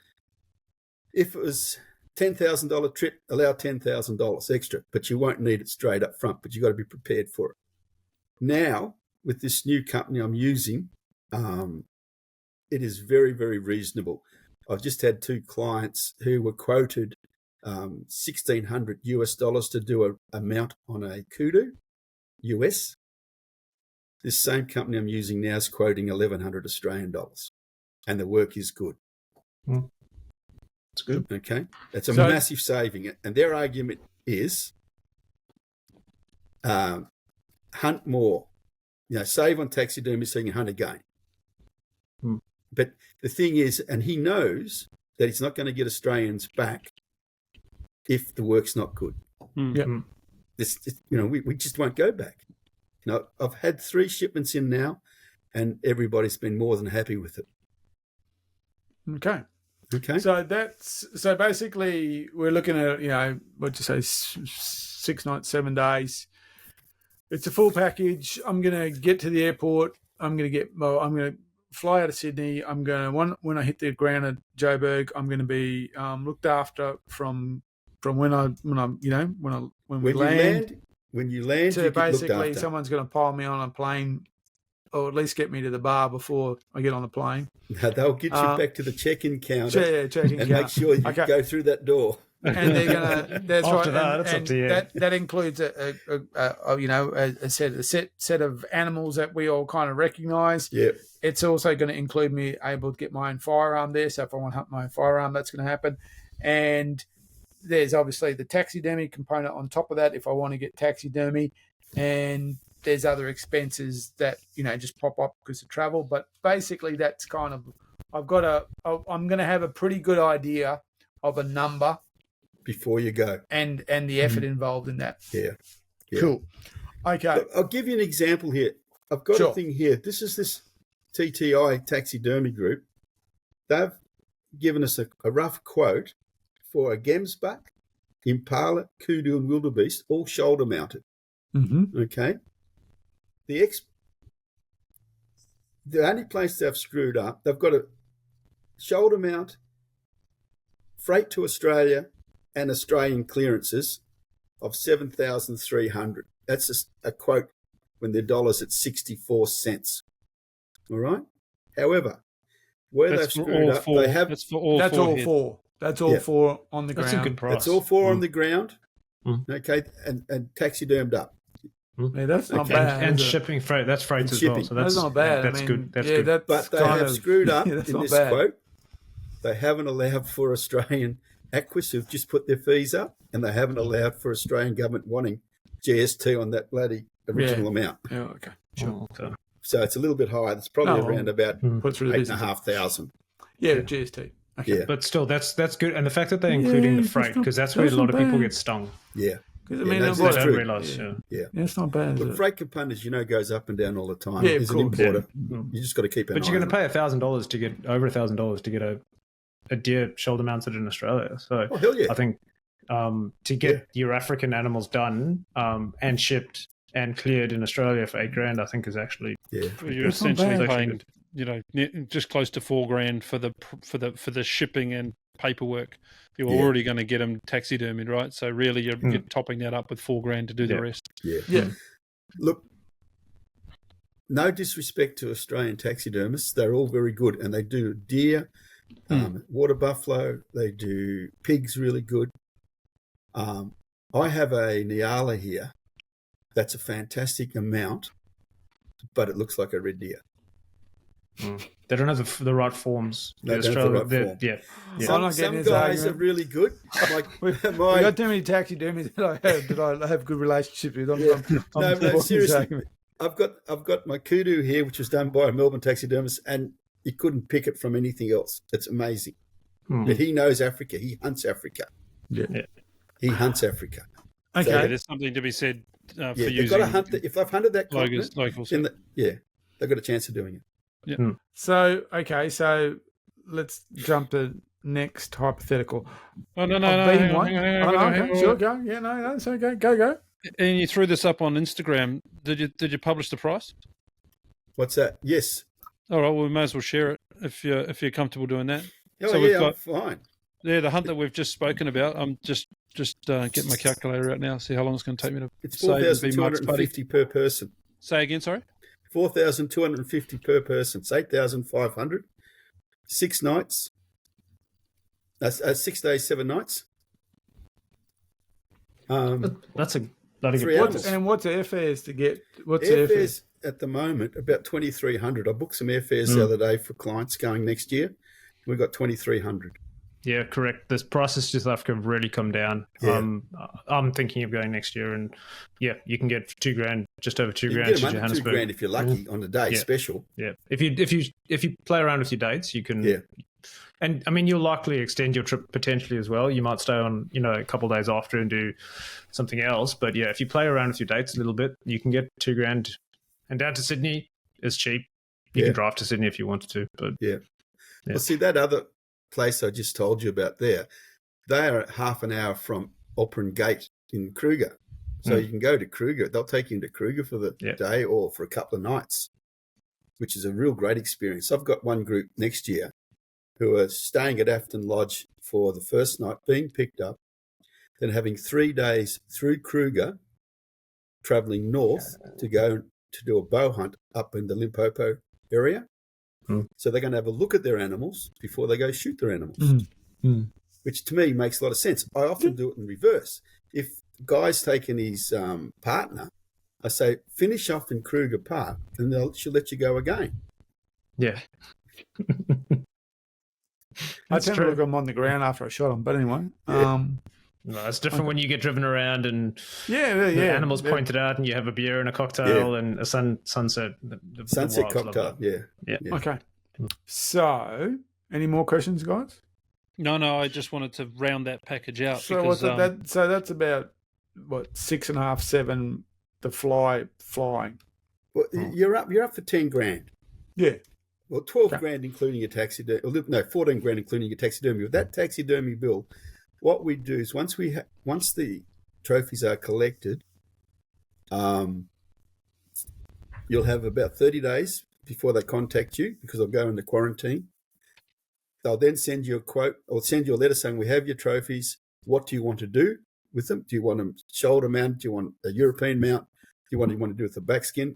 Speaker 4: if it was $10,000 trip, allow $10,000 extra, but you won't need it straight up front. But you got to be prepared for it." Now with this new company I'm using, it is very, very reasonable. I've just had 2 clients who were quoted $1,600 to do a mount on a kudu US. This same company I'm using now is quoting 1,100 Australian dollars, and the work is good.
Speaker 3: It's good.
Speaker 4: Okay, it's a massive saving, and their argument is hunt more, save on taxidermy so you can hunt again. But the thing is, and he knows that he's not going to get Australians back if the work's not good. We just won't go back. I've had 3 shipments in now, and everybody's been more than happy with it.
Speaker 1: Okay.
Speaker 4: Okay.
Speaker 1: So basically we're looking at, what'd you say, 6 nights, 7 days. It's a full package. I'm going to get to the airport. I'm going to fly out of Sydney. I'm going to, when I hit the ground at Joburg, I'm going to be looked after from when we land. When you land, so
Speaker 4: you get looked
Speaker 1: basically
Speaker 4: after.
Speaker 1: someone's going to pile me on a plane, or at least get me to the bar before I get on the plane.
Speaker 4: No, they'll get you back to the check-in counter and make sure you go through that door.
Speaker 1: And they're gonna. That's
Speaker 3: After
Speaker 1: right.
Speaker 3: that, it's up to you.
Speaker 1: That includes a set of animals that we all kind of recognise.
Speaker 4: Yeah.
Speaker 1: It's also going to include me able to get my own firearm there. So if I want to hunt my own firearm, that's going to happen. And there's obviously the taxidermy component on top of that if I want to get taxidermy, and there's other expenses that just pop up because of travel. But basically, that's kind of I'm going to have a pretty good idea of a number
Speaker 4: before you go,
Speaker 1: and the effort involved in that.
Speaker 4: Yeah.
Speaker 1: Cool. Okay.
Speaker 4: Look, I'll give you an example here. I've got a thing here. This is this TTI taxidermy group. They've given us a rough quote for a gemsbuck, impala, kudu, and wildebeest, all shoulder mounted. Okay. The only place they've screwed up, they've got a shoulder mount, freight to Australia, and Australian clearances of 7,300. That's just a quote when the dollar's at 64 cents. All right. However, where they've screwed up, they have.
Speaker 1: That's all four. That's all four on the ground.
Speaker 3: That's a good price.
Speaker 4: That's all 4 on the ground. Okay, and taxidermed up.
Speaker 1: Yeah, that's not bad.
Speaker 3: And shipping freight. That's freight as well. So that's
Speaker 1: not bad.
Speaker 3: That's good. That's good.
Speaker 4: But they have screwed up in this quote. They haven't allowed for Australian Aquis who've just put their fees up, and they haven't allowed for Australian government wanting GST on that bloody original amount.
Speaker 1: Yeah, okay. Sure.
Speaker 4: So it's a little bit higher. It's probably around about 8,500.
Speaker 1: Yeah, GST. Okay.
Speaker 4: Yeah.
Speaker 3: But still, that's good. And the fact that they're including the freight, because that's where a lot of people get stung.
Speaker 4: Yeah.
Speaker 3: That's they don't realise.
Speaker 1: Yeah, it's not bad.
Speaker 4: The freight component, goes up and down all the time.
Speaker 1: Yeah,
Speaker 4: as an importer, you just got to keep an eye on it.
Speaker 3: But you're going to pay $1,000 to get over $1,000 to get a deer shoulder mounted in Australia. So
Speaker 4: hell yeah.
Speaker 3: I think to get your African animals done and shipped and cleared in Australia for $8,000, I think is actually
Speaker 2: you're essentially paying just close to $4,000 for the shipping and paperwork. You're already going to get them taxidermied, right? So really, you're topping that up with $4,000 to do the rest.
Speaker 1: Yeah.
Speaker 4: Look, no disrespect to Australian taxidermists, they're all very good, and they do deer, water buffalo. They do pigs really good. I have a Nyala here. That's a fantastic amount, but it looks like a red deer.
Speaker 3: They don't have the right forms.
Speaker 4: They don't have the right form. Some guys are really good. Like
Speaker 1: we got too many taxidermies that I have good relationships with.
Speaker 4: Seriously. I've got my kudu here, which was done by a Melbourne taxidermist, and you couldn't pick it from anything else. It's amazing. But he knows Africa. He hunts Africa. He hunts Africa.
Speaker 2: Okay, so there's something to be said for using.
Speaker 4: They've got to hunt if they've hunted that continent,
Speaker 2: locals.
Speaker 4: They've got a chance of doing it.
Speaker 2: Yeah.
Speaker 1: So let's jump to next hypothetical.
Speaker 2: Oh no!
Speaker 1: Hang on. Sure, go. Yeah, no, it's okay. Go.
Speaker 2: And you threw this up on Instagram. Did you publish the price?
Speaker 4: What's that? Yes.
Speaker 2: All right. Well, we may as well share it if you're comfortable doing that.
Speaker 4: Oh, so I'm fine.
Speaker 2: Yeah, the hunt that we've just spoken about. I'm just getting my calculator out now. See how long it's going to take me to.
Speaker 4: It's $4,250 per person.
Speaker 2: Say again, sorry.
Speaker 4: 4,250 per person. It's 8,500. 6 nights. 6 days, 7 nights.
Speaker 3: That's a bloody
Speaker 4: 3
Speaker 3: good
Speaker 4: hours.
Speaker 3: price.
Speaker 1: And what's airfares to get? What's
Speaker 4: Airfares at the moment, about 2,300. I booked some airfares the other day for clients going next year. We've got 2,300.
Speaker 3: Yeah, correct. The prices to South Africa have really come down.
Speaker 4: Yeah.
Speaker 3: I'm thinking of going next year, and yeah, you can get $2,000, just over $2,000
Speaker 4: You can
Speaker 3: to
Speaker 4: get them under
Speaker 3: Johannesburg.
Speaker 4: $2,000 if you're lucky on the day,
Speaker 3: Yeah.
Speaker 4: special.
Speaker 3: Yeah, if you play around with your dates, you can.
Speaker 4: Yeah.
Speaker 3: And I mean, you'll likely extend your trip potentially as well. You might stay on, a couple of days after and do something else. But yeah, if you play around with your dates a little bit, you can get $2,000. And down to Sydney is cheap. You can drive to Sydney if you wanted to. But
Speaker 4: Yeah. Well, see, that other place I just told you about there, they are half an hour from Opera Gate in Kruger. So you can go to Kruger. They'll take you into Kruger for the day or for a couple of nights, which is a real great experience. I've got one group next year who are staying at Afton Lodge for the first night, being picked up, then having 3 days through Kruger, travelling north to go to do a bow hunt up in the Limpopo area. So they're going to have a look at their animals before they go shoot their animals, which to me makes a lot of sense. I often do it in reverse. If Guy's taken his partner, I say, finish off in Kruger Park, and she'll let you go again.
Speaker 3: yeah.
Speaker 1: I tend to look them on the ground after I shot them. But anyway,
Speaker 3: No, it's different when you get driven around and the animals pointed out, and you have a beer and a cocktail and a sunset. The
Speaker 4: Sunset
Speaker 3: wilds love
Speaker 4: cocktail,
Speaker 3: that.
Speaker 4: yeah.
Speaker 1: Okay. So, any more questions, guys?
Speaker 2: No, I just wanted to round that package out.
Speaker 1: So
Speaker 2: because,
Speaker 1: so that's about 6.5, 7. The flying.
Speaker 4: Well, you're up for 10 grand.
Speaker 1: Yeah.
Speaker 4: Well, 12 grand including your taxidermy. No, 14 grand including your taxidermy. With that taxidermy bill, what we do is once the trophies are collected, you'll have about 30 days before they contact you, because they'll go into quarantine. They'll then send you a quote or send you a letter saying, we have your trophies. What do you want to do with them? Do you want them shoulder mount? Do you want a European mount? Do you want to do with the back skin?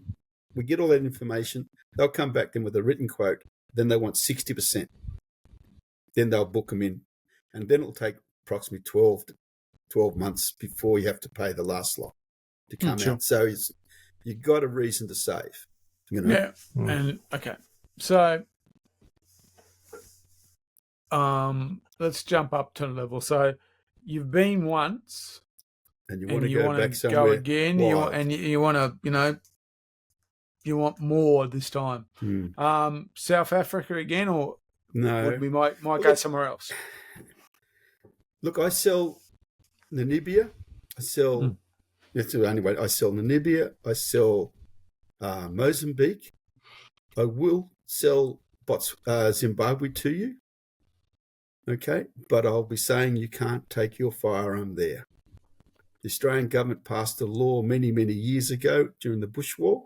Speaker 4: We get all that information. They'll come back then with a written quote. Then they want 60%. Then they'll book them in. And then it'll take approximately 12 months before you have to pay the last lot to come out. So you've got a reason to save.
Speaker 1: Yeah. And okay. So let's jump up to a level. So you've been once,
Speaker 4: and you want to go back somewhere.
Speaker 1: Go again. You want to, you want more this time. South Africa again, or
Speaker 4: no?
Speaker 1: We might go somewhere else.
Speaker 4: Look, I sell Namibia. I sell. That's the only way. I sell Namibia. I sell Mozambique. I will sell Zimbabwe to you. Okay, but I'll be saying you can't take your firearm there. The Australian government passed a law many, many years ago during the Bush War,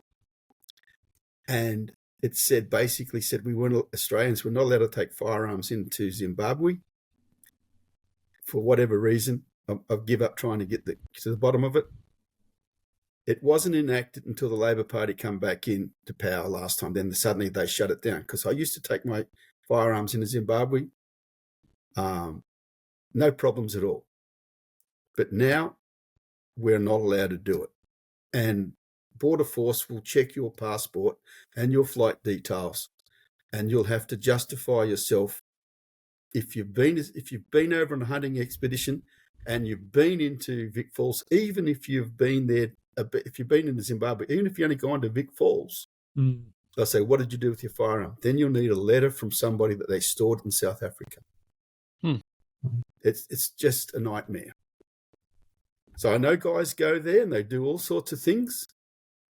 Speaker 4: and it basically said Australians were not allowed to take firearms into Zimbabwe. For whatever reason, I've given up trying to get to the bottom of it. It wasn't enacted until the Labor Party come back in to power last time. Then suddenly they shut it down, because I used to take my firearms into Zimbabwe. No problems at all. But now we're not allowed to do it. And Border Force will check your passport and your flight details, and you'll have to justify yourself. If you've been over on a hunting expedition and you've been into Vic Falls, even if you've been there, if you've been into Zimbabwe, even if you've only gone to Vic Falls, they'll say, what did you do with your firearm? Then you'll need a letter from somebody that they stored in South Africa. It's just a nightmare. So I know guys go there and they do all sorts of things.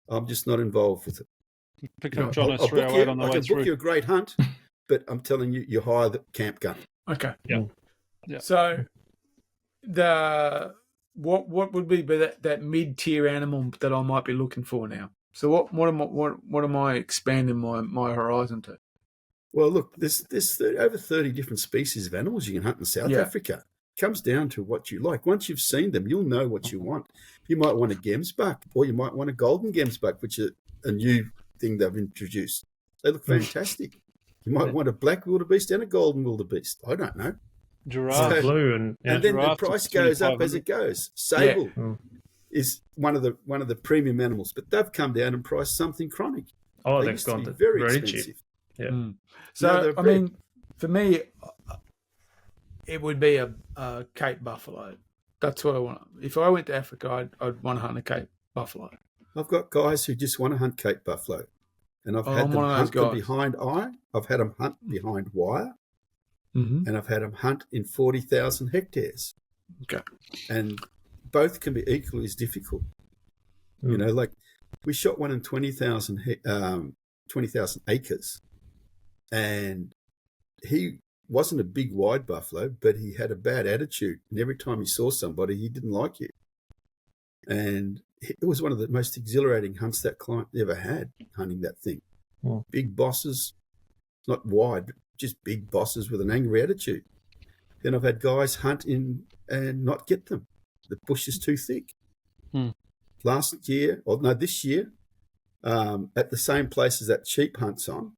Speaker 4: I'm just not involved with it.
Speaker 2: Pick up John 308 on the way through.
Speaker 4: I can book you a great hunt, but I'm telling you, you hire the camp gun.
Speaker 1: Okay.
Speaker 2: Yeah.
Speaker 1: So what would be that mid-tier animal that I might be looking for now? So what am I expanding my horizon to?
Speaker 4: Well, look, there's over 30 different species of animals you can hunt in South Africa. It comes down to what you like. Once you've seen them, you'll know what you want. You might want a gemsbuck, or you might want a golden gemsbuck, which is a new thing they've introduced. They look fantastic. You might want a black wildebeest and a golden wildebeest. I don't know.
Speaker 2: Giraffe.
Speaker 3: Or blue and
Speaker 4: And then the price goes up as it goes. Sable is one of the premium animals, but they've come down and priced something chronic.
Speaker 3: Oh,
Speaker 4: They
Speaker 3: they've
Speaker 4: used to
Speaker 3: gone
Speaker 4: be
Speaker 3: to
Speaker 4: very
Speaker 3: very
Speaker 4: expensive.
Speaker 3: cheap. Yeah.
Speaker 1: So,
Speaker 4: No, they're
Speaker 1: I mean, for me, it would be a Cape buffalo. That's what I want. If I went to Africa, I'd want to hunt a Cape buffalo.
Speaker 4: I've got guys who just want to hunt Cape buffalo, and I've had
Speaker 1: I'm
Speaker 4: them
Speaker 1: one of those
Speaker 4: hunt them
Speaker 1: guys.
Speaker 4: behind eye. I've had them hunt behind wire,
Speaker 1: Mm-hmm.
Speaker 4: and I've had them hunt in 40,000 hectares.
Speaker 1: Okay.
Speaker 4: And both can be equally as difficult. You know, like we shot one in 20,000 acres, and he wasn't a big wide buffalo, but he had a bad attitude. And every time he saw somebody, he didn't like you. And it was one of the most exhilarating hunts that client ever had, hunting that thing.
Speaker 3: Wow.
Speaker 4: Big bosses, not wide, but just big bosses with an angry attitude. Then I've had guys hunt in and not get them. The bush is too thick. This year, at the same place as that sheep hunts on,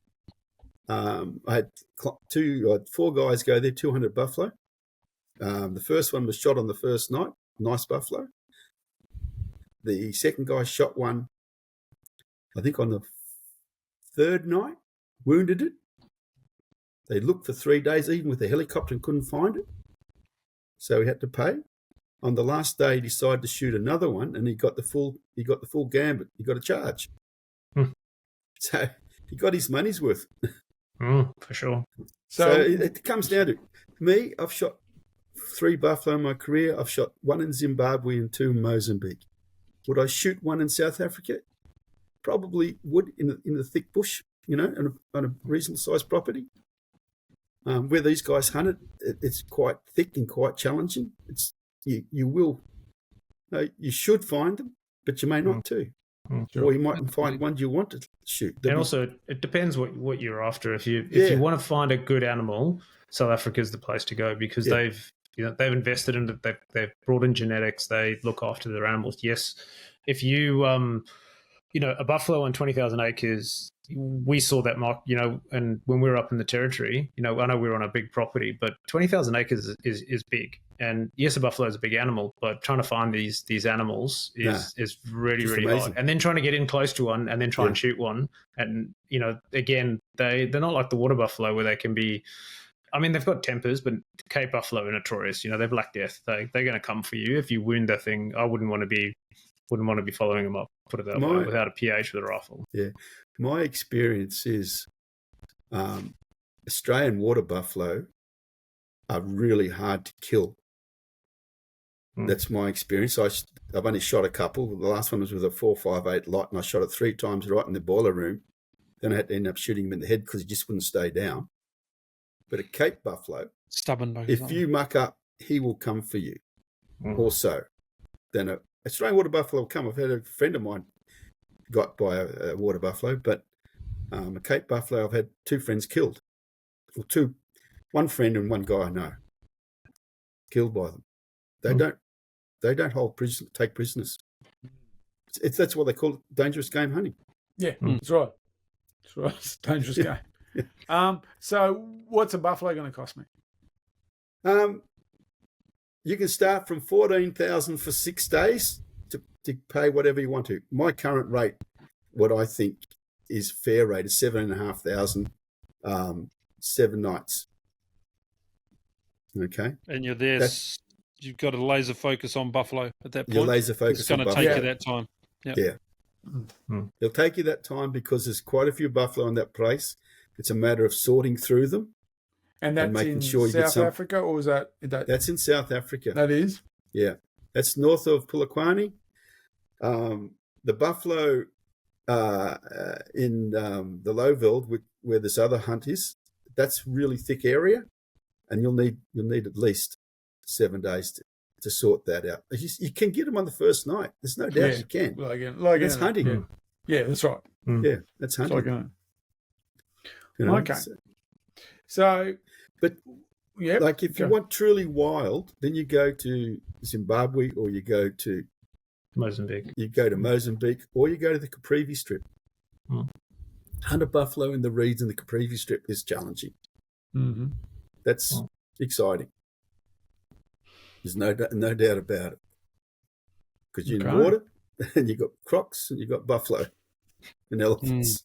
Speaker 4: I had 4 guys go there, 200 buffalo. The first one was shot on the first night, nice buffalo. The second guy shot one, I think on the third night, wounded it. They looked for 3 days, even with a helicopter, and couldn't find it. So he had to pay. On the last day, he decided to shoot another one, and he got the full gambit. He got a charge. So he got his money's worth.
Speaker 3: For sure.
Speaker 4: So it comes down to me. I've shot 3 buffalo in my career. I've shot 1 in Zimbabwe and 2 in Mozambique. Would I shoot 1 in South Africa? Probably would in the thick bush, you know, on a reasonable sized property. Where these guys hunt it, it's quite thick and quite challenging. You should find them, but you may not too. Or you might find ones you want to shoot.
Speaker 3: And also, it depends what you're after. If you want to find a good animal, South Africa is the place to go because they've invested in it. They've brought in genetics. They look after their animals. Yes, if you a buffalo on 20,000 acres, we saw that mark. And when we were up in the territory, I know we were on a big property, but 20,000 acres is big. And yes, a buffalo is a big animal, but trying to find these animals is really, really hard. And then trying to get in close to one and then try and shoot one. And, again, they're not like the water buffalo where they can be, I mean, they've got tempers, but Cape buffalo are notorious. They're Black Death. They're going to come for you. If you wound that thing, I wouldn't want to be following them up, put it that way, without a PH with a rifle. Yeah.
Speaker 4: My experience is Australian water buffalo are really hard to kill. That's my experience. I've only shot a couple. The last one was with a 4.58 light, and I shot it 3 times right in the boiler room. Then I had to end up shooting him in the head because he just wouldn't stay down. But a Cape buffalo,
Speaker 2: stubborn.
Speaker 4: If you muck up, he will come for you. Also, then a Australian water buffalo will come. I've had a friend of mine got by a water buffalo, but a Cape buffalo, I've had 2 friends killed. Well, one friend and one guy I know killed by them. They don't take prisoners. That's what they call it, dangerous game hunting.
Speaker 1: Yeah, that's right. That's right. It's a dangerous game. Yeah. So what's a buffalo going to cost me?
Speaker 4: You can start from 14,000 for 6 days to pay whatever you want to. My current rate, what I think is fair rate, is 7,500, 7 nights. Okay.
Speaker 2: And you're there. You've got a laser focus on buffalo at that point.
Speaker 4: You're laser focused.
Speaker 2: It's going to take you that time.
Speaker 4: Yeah. It'll take you that time because there's quite a few buffalo in that place. It's a matter of sorting through them.
Speaker 1: And that's
Speaker 4: making
Speaker 1: in
Speaker 4: sure you
Speaker 1: South Africa, or is that?
Speaker 4: That's in South Africa.
Speaker 1: That is?
Speaker 4: Yeah. That's north of Polokwane. The buffalo in the Lowveld, where this other hunt is, that's really thick area, and you'll need at least 7 days to sort that out. You can get them on the first night. There's no doubt you can.
Speaker 1: Like
Speaker 4: that's hunting.
Speaker 1: Yeah, that's right.
Speaker 4: Yeah, that's hunting.
Speaker 1: Okay. So,
Speaker 4: but like if you
Speaker 3: want
Speaker 4: truly wild, then you go to Zimbabwe, or you go to
Speaker 3: Mozambique.
Speaker 4: You go to Mozambique, or you go to the Caprivi Strip. hunt a buffalo in the reeds and the Caprivi Strip is challenging.
Speaker 1: Mm-hmm.
Speaker 4: That's exciting. There's no doubt about it. Because you're in water, and you've got crocs, and you've got buffalo and elephants.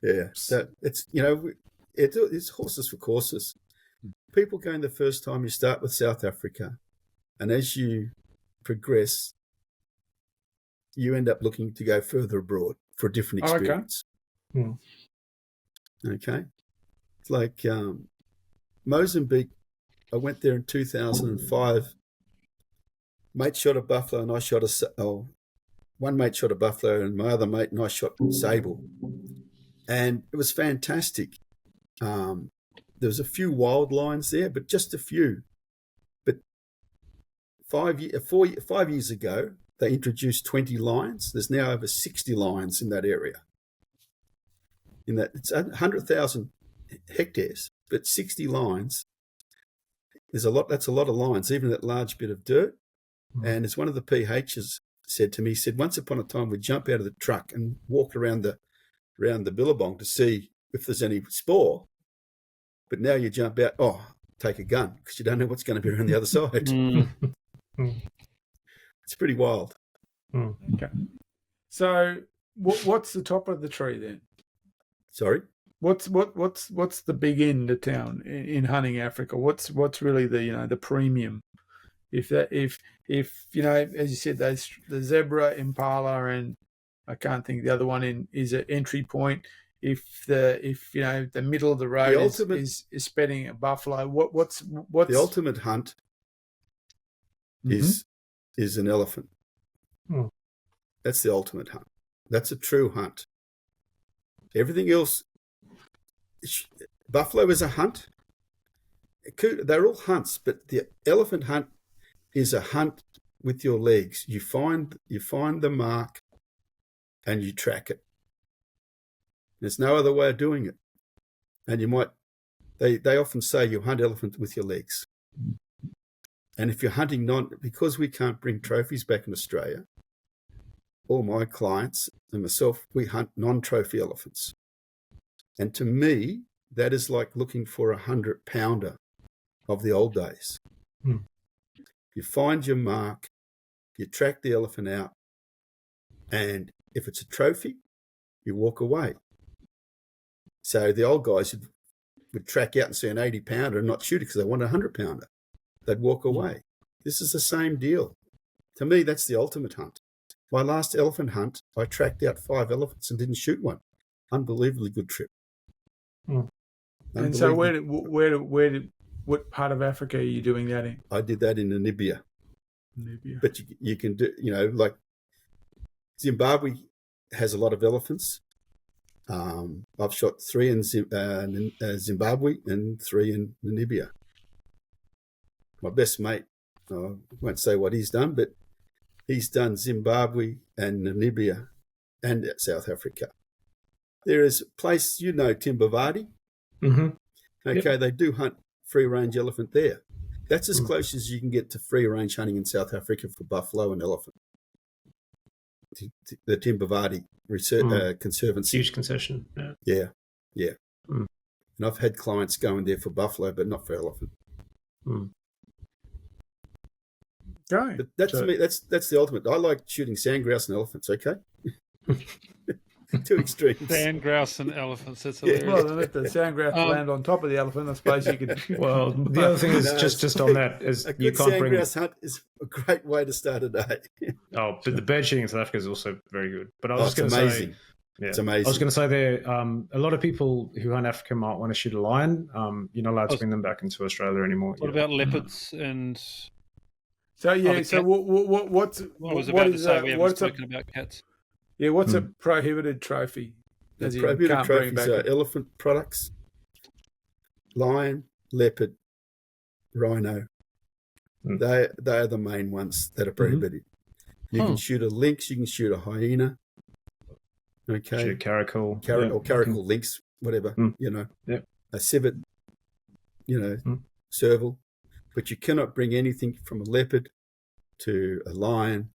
Speaker 4: Yeah. So it's, it's horses for courses. People going the first time, you start with South Africa, and as you progress, you end up looking to go further abroad for a different experience. Okay. It's like Mozambique. I went there in 2005. Mate shot a buffalo, and I shot one mate shot a buffalo, and my other mate and I shot sable, and it was fantastic. There was a few wild lions there, but just a few. But 5 years ago, they introduced 20 lions. There's now over 60 lions in that area. It's 100,000 hectares, but 60 lions. That's a lot of lions, even that large bit of dirt. And as one of the PHs said to me, he said, once upon a time we'd jump out of the truck and walk around the billabong to see if there's any spoor. But now you jump out, take a gun, because you don't know what's going to be around the other side. It's pretty wild.
Speaker 1: Okay. So what's the top of the tree then?
Speaker 4: Sorry?
Speaker 1: What's the big end of town in hunting Africa? What's really the premium? If as you said, the zebra, impala, and I can't think the other one is an entry point. If the middle of the road is spending a buffalo, what's
Speaker 4: the ultimate hunt is an elephant. That's the ultimate hunt. That's a true hunt. Everything else, buffalo is a hunt. They're all hunts, but the elephant hunt is a hunt with your legs. You find the mark and you track it. There's no other way of doing it. And they often say you hunt elephant with your legs. And if you're hunting because we can't bring trophies back in Australia, all my clients and myself, we hunt non-trophy elephants. And to me, that is like looking for a 100-pounder of the old days. You find your mark, you track the elephant out, and if it's a trophy, you walk away. So the old guys would track out and see an 80-pounder and not shoot it because they want a 100-pounder. They'd walk away. This is the same deal. To me, that's the ultimate hunt. My last elephant hunt, I tracked out 5 elephants and didn't shoot one. Unbelievably good trip.
Speaker 1: And so what part of Africa are you doing that in?
Speaker 4: I did that in Namibia. But you can do, like Zimbabwe has a lot of elephants. I've shot 3 in Zimbabwe and 3 in Namibia. My best mate, I won't say what he's done, but he's done Zimbabwe and Namibia and South Africa. There is a place, Timbavati. Okay, They do hunt free-range elephant there. That's as close as you can get to free-range hunting in South Africa for buffalo and elephant. The Timbavati Conservancy.
Speaker 3: Huge concession.
Speaker 4: Yeah. And I've had clients going there for buffalo, but not for elephant.
Speaker 1: Right.
Speaker 4: But to me, that's the ultimate. I like shooting sandgrouse and elephants. Okay. Two extremes.
Speaker 2: Sand grouse and elephants. That's hilarious.
Speaker 1: Well, then if the sandgrouse land on top of the elephant, I suppose you could.
Speaker 3: Well, the other thing is just on that is
Speaker 4: a
Speaker 3: you
Speaker 4: good
Speaker 3: can't bring.
Speaker 4: Sandgrouse hunt is a great way to start a day.
Speaker 3: But the bird shooting in South Africa is also very good. But I was just going to say,
Speaker 4: it's amazing.
Speaker 3: I was going to say there, a lot of people who hunt Africa might want to shoot a lion. You're not allowed to bring them back into Australia anymore.
Speaker 2: What about leopards and?
Speaker 1: So what's
Speaker 2: spoken about cats.
Speaker 1: Yeah, what's a prohibited trophy?
Speaker 4: The prohibited trophies are elephant products, lion, leopard, rhino. They are the main ones that are prohibited. You can shoot a lynx, you can shoot a hyena. Okay.
Speaker 3: Shoot a caracal.
Speaker 4: Or caracal lynx, whatever, a civet, serval. But you cannot bring anything from a leopard to a lion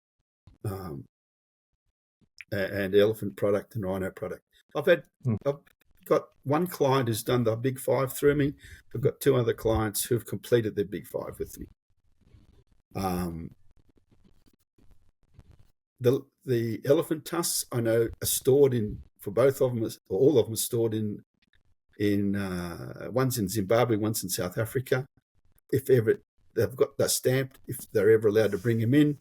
Speaker 4: and elephant product and rhino product. I've got one client who's done the big 5 through me. I've got 2 other clients who've completed their big 5 with me. The elephant tusks I know are stored in, for both of them, or all of them are stored in one's in Zimbabwe, one's in South Africa. If ever they're stamped, if they're ever allowed to bring them in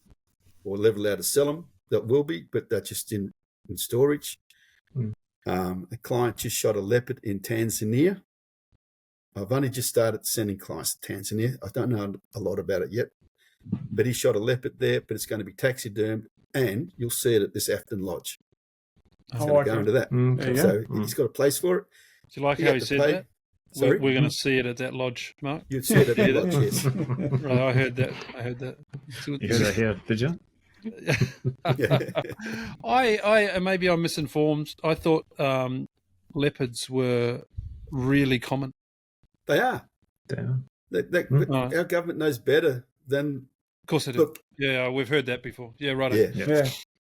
Speaker 4: or ever allowed to sell them, that will be, but they're just in storage. A client just shot a leopard in Tanzania. I've only just started sending clients to Tanzania. I don't know a lot about it yet, but he shot a leopard there, but it's going to be taxidermed, and you'll see it at this Afton Lodge. He's going to go into that. So he's got a place for it.
Speaker 2: Do you like how he said that?
Speaker 4: Sorry?
Speaker 2: We're going to see it at that lodge, Mark.
Speaker 4: You'd see it at that lodge, yes.
Speaker 2: Right, I heard that.
Speaker 3: You heard that here, did you?
Speaker 2: I maybe I'm misinformed. I thought leopards were really common.
Speaker 4: They are. Our government knows better than.
Speaker 2: Of course they do.
Speaker 4: Look,
Speaker 2: yeah, we've heard that before. Yeah, right.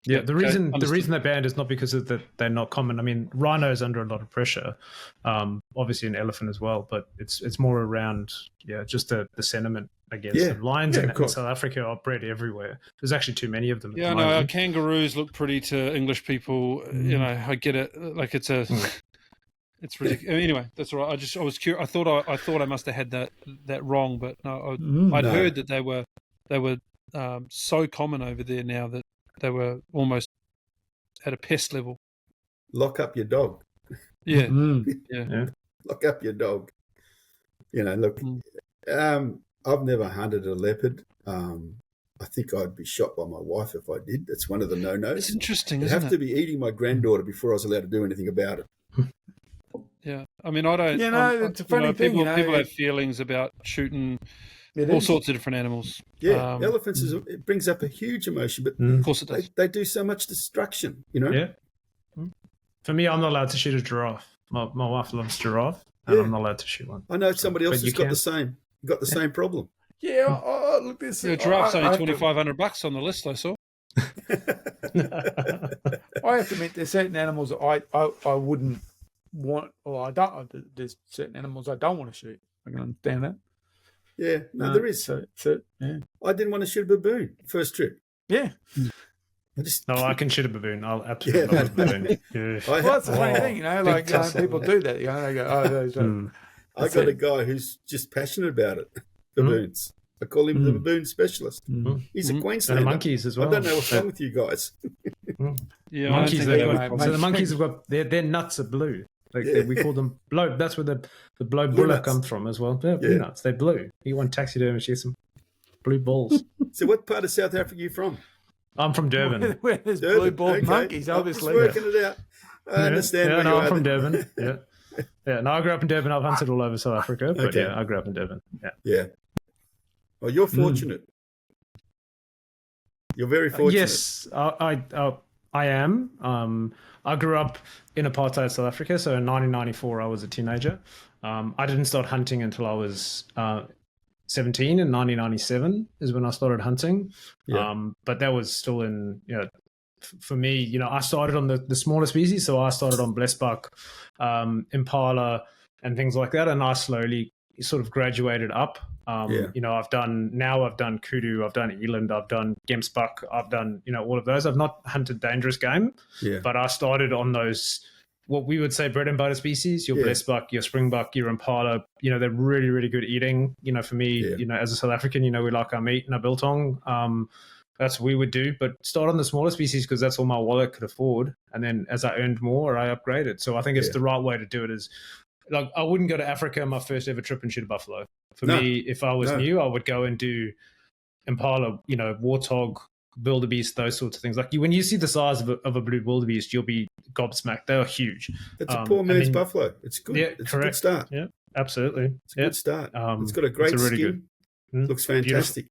Speaker 3: Yeah, the reason they're banned is not because of that they're not common. I mean, rhino is under a lot of pressure, obviously an elephant as well, but it's more around just the sentiment against them. Lions in South Africa are bred everywhere. There's actually too many of them.
Speaker 2: Yeah, no, our kangaroos look pretty to English people. You know, I get it. Like it's it's ridiculous. Anyway, that's all right. I was curious. I thought I must have had that wrong, but no, I'd heard that they were so common over there now that they were almost at a pest level.
Speaker 4: Lock up your dog.
Speaker 2: Yeah.
Speaker 4: Lock up your dog. You know, look, I've never hunted a leopard. I think I'd be shot by my wife if I did. That's one of the no-nos.
Speaker 2: It's interesting,
Speaker 4: I'd have to be eating my granddaughter before I was allowed to do anything about it.
Speaker 2: Yeah. I mean, I don't...
Speaker 1: You know, it's a funny thing.
Speaker 2: People have feelings about shooting all sorts of different animals.
Speaker 4: Yeah, elephants, it brings up a huge emotion, but
Speaker 2: of course it does.
Speaker 4: They do so much destruction, you know?
Speaker 3: Yeah. For me, I'm not allowed to shoot a giraffe. My wife loves giraffe, and I'm not allowed to shoot one.
Speaker 4: I know somebody else who's got the same problem.
Speaker 1: Yeah, look, this
Speaker 2: is... giraffe's only $2,500 on the list, I saw.
Speaker 1: I have to admit, there's certain animals that I wouldn't want, or I don't. There's certain animals I don't want to shoot. I can understand that.
Speaker 4: Yeah, no, there is.
Speaker 1: So, yeah.
Speaker 4: I didn't want to shoot a baboon first trip.
Speaker 1: Yeah.
Speaker 3: I can shoot a baboon. I'll absolutely love a baboon. Yeah.
Speaker 1: Well, that's the funny thing, you know, like people do that. You know, they go,
Speaker 4: I got a guy who's just passionate about it. Baboons. I call him the baboon specialist. He's a Queenslander.
Speaker 3: And the monkeys as well.
Speaker 4: I don't know what's wrong with you guys.
Speaker 2: Yeah,
Speaker 3: monkeys. So the monkeys have got their nuts are blue. We call them blow. That's where the blow bulla comes from as well. They're blue nuts. They're blue. You want taxidermy, get some blue balls.
Speaker 4: So what part of South Africa are you from?
Speaker 3: I'm from Durban.
Speaker 1: Where there's blue-balled monkeys, obviously.
Speaker 4: I'm just working it out. I understand.
Speaker 3: Yeah, I'm from Durban. Yeah. No, I grew up in Durban. I've hunted all over South Africa, but I grew up in Durban. Yeah.
Speaker 4: Well, you're fortunate. You're very fortunate.
Speaker 3: Yes, I am. I grew up in apartheid South Africa, so in 1994 I was a teenager. I didn't start hunting until I was 17. In 1997 is when I started hunting. But that was still in, for me, I started on the smaller species, so I started on blesbuck, impala, and things like that, and I slowly sort of graduated up. I've done kudu, I've done eland, I've done gemsbuck, I've done all of those. I've not hunted dangerous game, but I started on those what we would say bread and butter species. Your blesbuck, your springbuck, your impala. They're really, really good eating. For me, as a South African, we like our meat and our biltong. That's what we would do, but start on the smaller species because that's all my wallet could afford. And then as I earned more, I upgraded. So I think it's the right way to do it. Is like I wouldn't go to Africa my first ever trip and shoot a buffalo. For me, if I was new, I would go and do impala, warthog, wildebeest, those sorts of things. Like when you see the size of a blue wildebeest, you'll be gobsmacked. They are huge.
Speaker 4: It's a poor man's buffalo. It's good.
Speaker 3: Yeah,
Speaker 4: it's
Speaker 3: correct.
Speaker 4: a good start.
Speaker 3: Yeah, absolutely.
Speaker 4: It's a good start. It's got a great skin. Looks fantastic.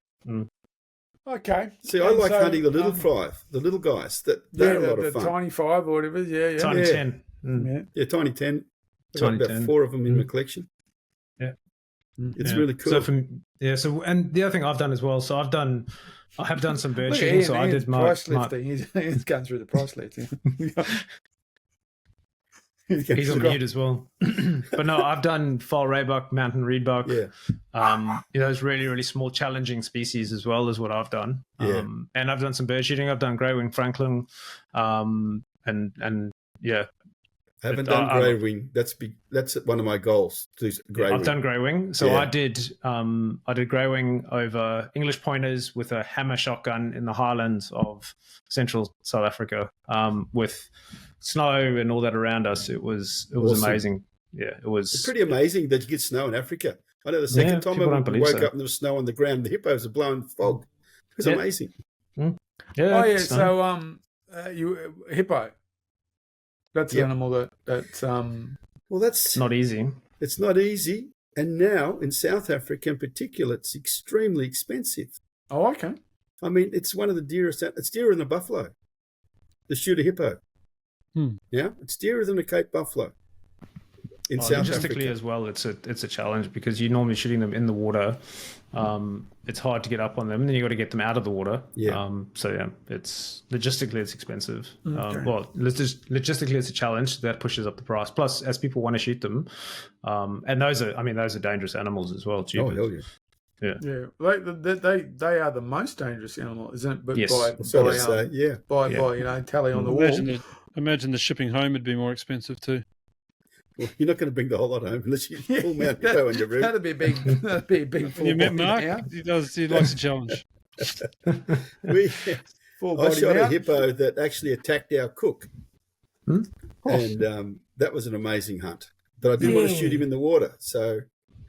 Speaker 1: Okay.
Speaker 4: See, I like hunting the little five, the little guys. They're a lot of fun.
Speaker 1: Tiny 5 or whatever. Yeah.
Speaker 3: Tiny 10.
Speaker 4: Tiny 10. I've got about 4 of them in my collection.
Speaker 3: Yeah.
Speaker 4: It's really cool.
Speaker 3: And the other thing I've done as well, so I've done I have done some bird
Speaker 1: Look,
Speaker 3: shooting, so I did
Speaker 1: price
Speaker 3: my
Speaker 1: lifting. He's going through the price lifting.
Speaker 3: He's on mute as well. But no, I've done fall raybuck, mountain reedbuck.
Speaker 4: Yeah.
Speaker 3: Those really, really small, challenging species as well is what I've done.
Speaker 4: Yeah.
Speaker 3: And I've done some bird shooting. I've done grey-winged francolin, and yeah.
Speaker 4: I haven't done grey wing. That's big. That's one of my goals. To do grey wing.
Speaker 3: I've done grey wing. So
Speaker 4: Yeah.
Speaker 3: I did grey wing over English pointers with a hammer shotgun in the highlands of central South Africa, with snow and all that around us. It was
Speaker 4: Awesome.
Speaker 3: amazing. Yeah, it was.
Speaker 4: It's pretty amazing that you get snow in Africa. I know the second time I woke up and there was snow on the ground. The hippos are blowing fog. It was amazing.
Speaker 3: Yeah.
Speaker 1: Oh yeah. So you hippo. That's the animal that's
Speaker 4: Well, that's
Speaker 3: not easy.
Speaker 4: It's not easy, and now in South Africa in particular, it's extremely expensive.
Speaker 1: Oh, okay.
Speaker 4: I mean, it's one of the dearest. It's dearer than a buffalo. To shoot a hippo. Yeah, it's dearer than a Cape buffalo in South Africa.
Speaker 3: Logistically as well, it's a challenge because you're normally shooting them in the water. It's hard to get up on them, and then you got to get them out of the water.
Speaker 4: Yeah.
Speaker 3: So yeah, it's logistically it's expensive.
Speaker 1: Okay.
Speaker 3: Logistically it's a challenge that pushes up the price. Plus, as people want to shoot them, and those are dangerous animals as well.
Speaker 4: Oh hell yeah.
Speaker 1: Yeah, they are the most dangerous animal, isn't it? But
Speaker 3: yes.
Speaker 1: by tally on the wall.
Speaker 2: Imagine the shipping home would be more expensive too.
Speaker 4: Well, you're not going to bring the whole lot home unless you full mount hippo on your roof.
Speaker 1: That'd be a big.
Speaker 2: You met Mark? He likes a challenge.
Speaker 4: I shot a hippo that actually attacked our cook, and that was an amazing hunt. But I didn't want to shoot him in the water, so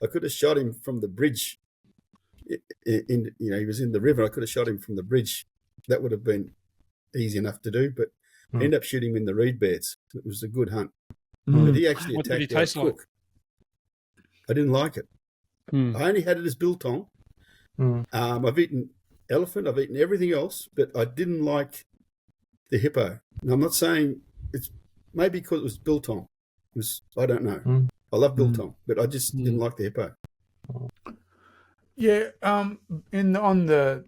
Speaker 4: I could have shot him from the bridge. He was in the river. I could have shot him from the bridge. That would have been easy enough to do, but I ended up shooting him in the reed beds. It was a good hunt. But he actually attacked our cook. I didn't like it. I only had it as biltong. I've eaten elephant. I've eaten everything else, but I didn't like the hippo. And I'm not saying it's maybe because it was biltong. I don't know. I love biltong, but I just didn't like the hippo.
Speaker 1: Yeah. On the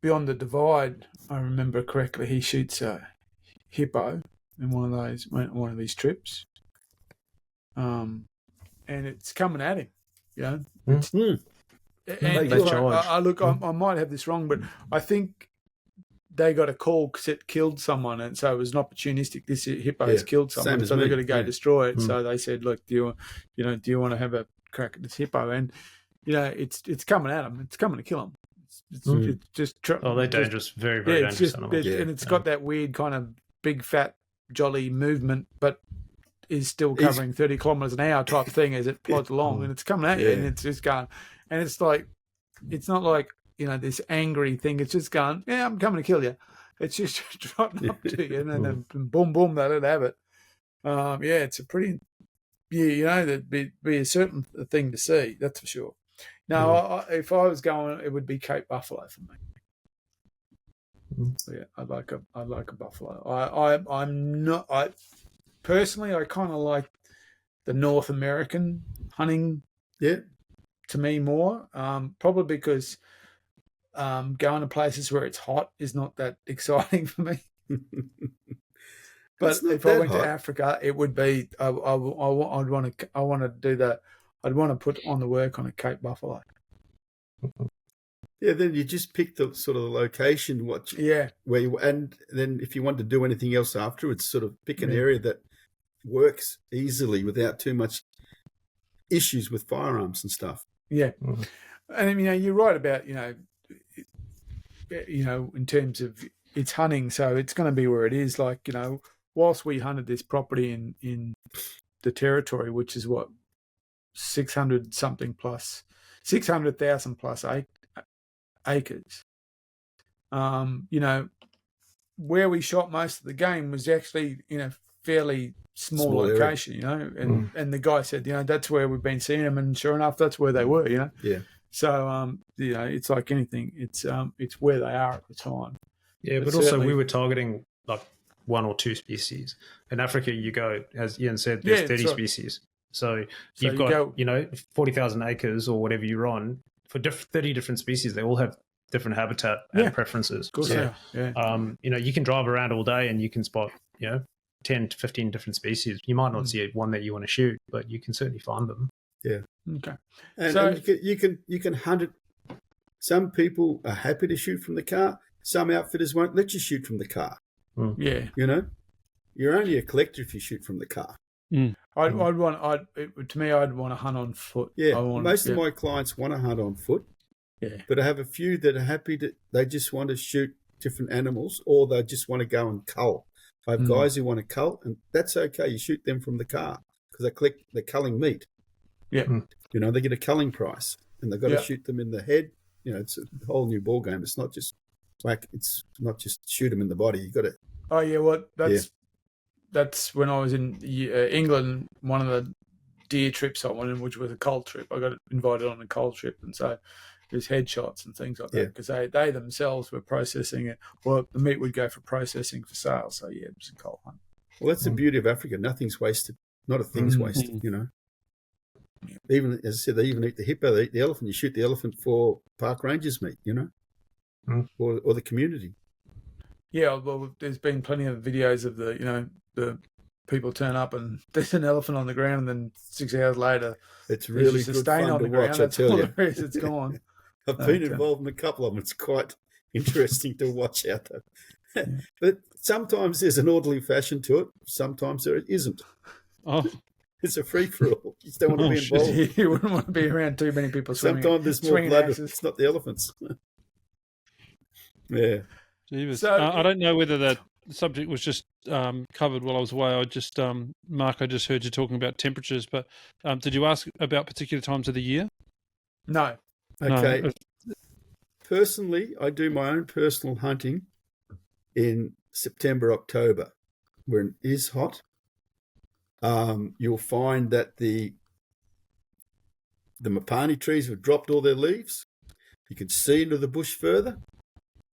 Speaker 1: Beyond the Divide, I remember correctly, he shoots a hippo in one of these trips, and it's coming at him. I might have this wrong, but I think they got a call because it killed someone, and so it was an opportunistic. This hippo has killed someone, so they're going to go destroy it. So they said, "Look, do you want to have a crack at this hippo?" And it's coming at him. It's coming to kill him. It's just
Speaker 3: they're dangerous, very very dangerous animals.
Speaker 1: And it's got that weird kind of big fat jolly movement, but is still covering 30 kilometers an hour type thing as it plods along, and it's coming at you, and it's just going, and it's like, it's not like this angry thing. It's just going, yeah, I'm coming to kill you. It's just trotting up to you, and then boom, boom, they let have it. It's a pretty, that'd be a certain thing to see. That's for sure. Now, if I was going, it would be Cape buffalo for me. So, yeah, I'd like a buffalo. I personally, I kind of like the North American hunting. Yeah, to me more. Probably because going to places where it's hot is not that exciting for me. But if I went to Africa, it would be. I'd want to do that. I'd want to put on the work on a Cape buffalo.
Speaker 4: Yeah, then you just pick the sort of the location, where you, and then if you want to do anything else afterwards, sort of pick an area that works easily without too much issues with firearms and stuff.
Speaker 1: Yeah, and you're right about in terms of it's hunting, so it's going to be where it is. Like whilst we hunted this property in the territory, which is what 600,000 plus acres. Where we shot most of the game was actually in a fairly small location, and and the guy said, that's where we've been seeing them, and sure enough, that's where they were,
Speaker 4: Yeah.
Speaker 1: So, it's like anything, it's where they are at the time.
Speaker 3: Yeah, but also we were targeting like one or two species. In Africa, you go, as Ian said, there's 30 species. So you've got 40,000 acres or whatever you're on for 30 different species. They all have different habitat and preferences.
Speaker 1: Of course,
Speaker 3: So,
Speaker 1: yeah.
Speaker 3: you can drive around all day and you can spot, 10 to 15 different species. You might not see one that you want to shoot, but you can certainly find them.
Speaker 4: Yeah.
Speaker 1: Okay.
Speaker 4: And you can hunt it. Some people are happy to shoot from the car. Some outfitters won't let you shoot from the car.
Speaker 1: Yeah.
Speaker 4: You're only a collector if you shoot from the car.
Speaker 1: I'd want to hunt on foot.
Speaker 4: Yeah. Most of my clients want to hunt on foot.
Speaker 1: Yeah.
Speaker 4: But I have a few that are happy they just want to shoot different animals, or they just want to go and cull. I have guys who want to cull, and that's okay. You shoot them from the car because they're culling meat.
Speaker 1: Yeah.
Speaker 4: They get a culling price, and they've got to shoot them in the head. It's a whole new ball game. It's not just shoot them in the body. You got to.
Speaker 1: Oh yeah, well that's when I was in England. One of the deer trips I went on, which was a cull trip. I got invited on a cull trip, and so there's headshots and things like that because they themselves were processing it. Well, the meat would go for processing for sale. So yeah, it was a cull hunt.
Speaker 4: Well, that's the beauty of Africa. Nothing's wasted. Not a thing's wasted. Even, as I said, they even eat the hippo, they eat the elephant. You shoot the elephant for park rangers meat, or the community.
Speaker 1: Yeah, well, there's been plenty of videos of the people turn up and there's an elephant on the ground, and then 6 hours later,
Speaker 4: it's really
Speaker 1: good fun
Speaker 4: on
Speaker 1: to
Speaker 4: watch.
Speaker 1: That's all there is. It's gone.
Speaker 4: I've been involved in a couple of them. It's quite interesting to watch out there. But sometimes there's an orderly fashion to it. Sometimes there isn't.
Speaker 2: Oh.
Speaker 4: It's a free-for-all. You just don't want to be involved.
Speaker 1: You wouldn't want to be around too many people swimming.
Speaker 4: Sometimes there's more blood. It's not the elephants. Yeah.
Speaker 2: So, I don't know whether that subject was just covered while I was away. Mark, I just heard you talking about temperatures, but did you ask about particular times of the year?
Speaker 1: No.
Speaker 4: Okay.
Speaker 2: No.
Speaker 4: Personally, I do my own personal hunting in September, October, when it is hot. You'll find that the mapani trees have dropped all their leaves. You can see into the bush further.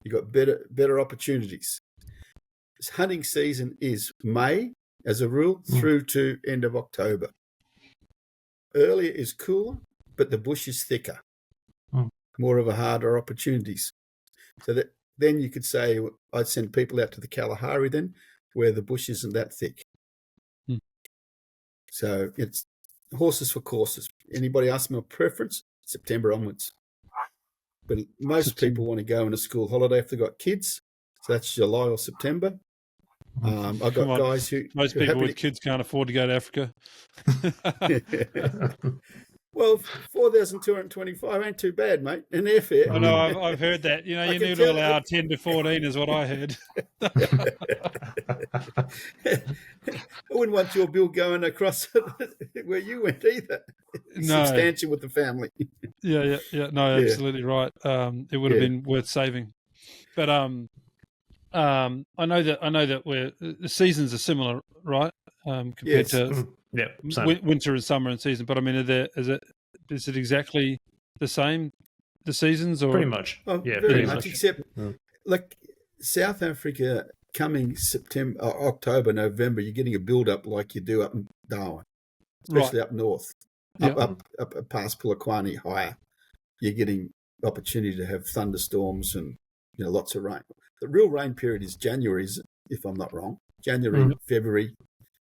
Speaker 4: You've got better opportunities. This hunting season is May, as a rule, through to end of October. Earlier is cooler, but the bush is thicker. More of a harder opportunities. So that then you could say I'd send people out to the Kalahari then, where the bush isn't that thick. So it's horses for courses. Anybody ask me a preference? September onwards. But most people want to go on a school holiday if they've got kids. So that's July or September. I've got guys who...
Speaker 2: Most people with kids can't afford to go to Africa.
Speaker 4: Well, 4,225 ain't too bad, mate. An airfare.
Speaker 2: I know, I've heard that. You need to allow 10 to 14 is what I heard.
Speaker 4: I wouldn't want your bill going across where you went either. It's substantial with the family.
Speaker 2: Yeah. No, absolutely right. It would have been worth saving. But I know that the seasons are similar, right? Compared to winter and summer and season. But I mean, is it exactly the same, the seasons, or
Speaker 3: pretty much?
Speaker 4: Pretty much. Except like South Africa, coming September, October, November, you're getting a build up like you do up in Darwin, especially up north, up past Polokwane higher. You're getting opportunity to have thunderstorms and lots of rain. The real rain period is January, if I'm not wrong. January, February.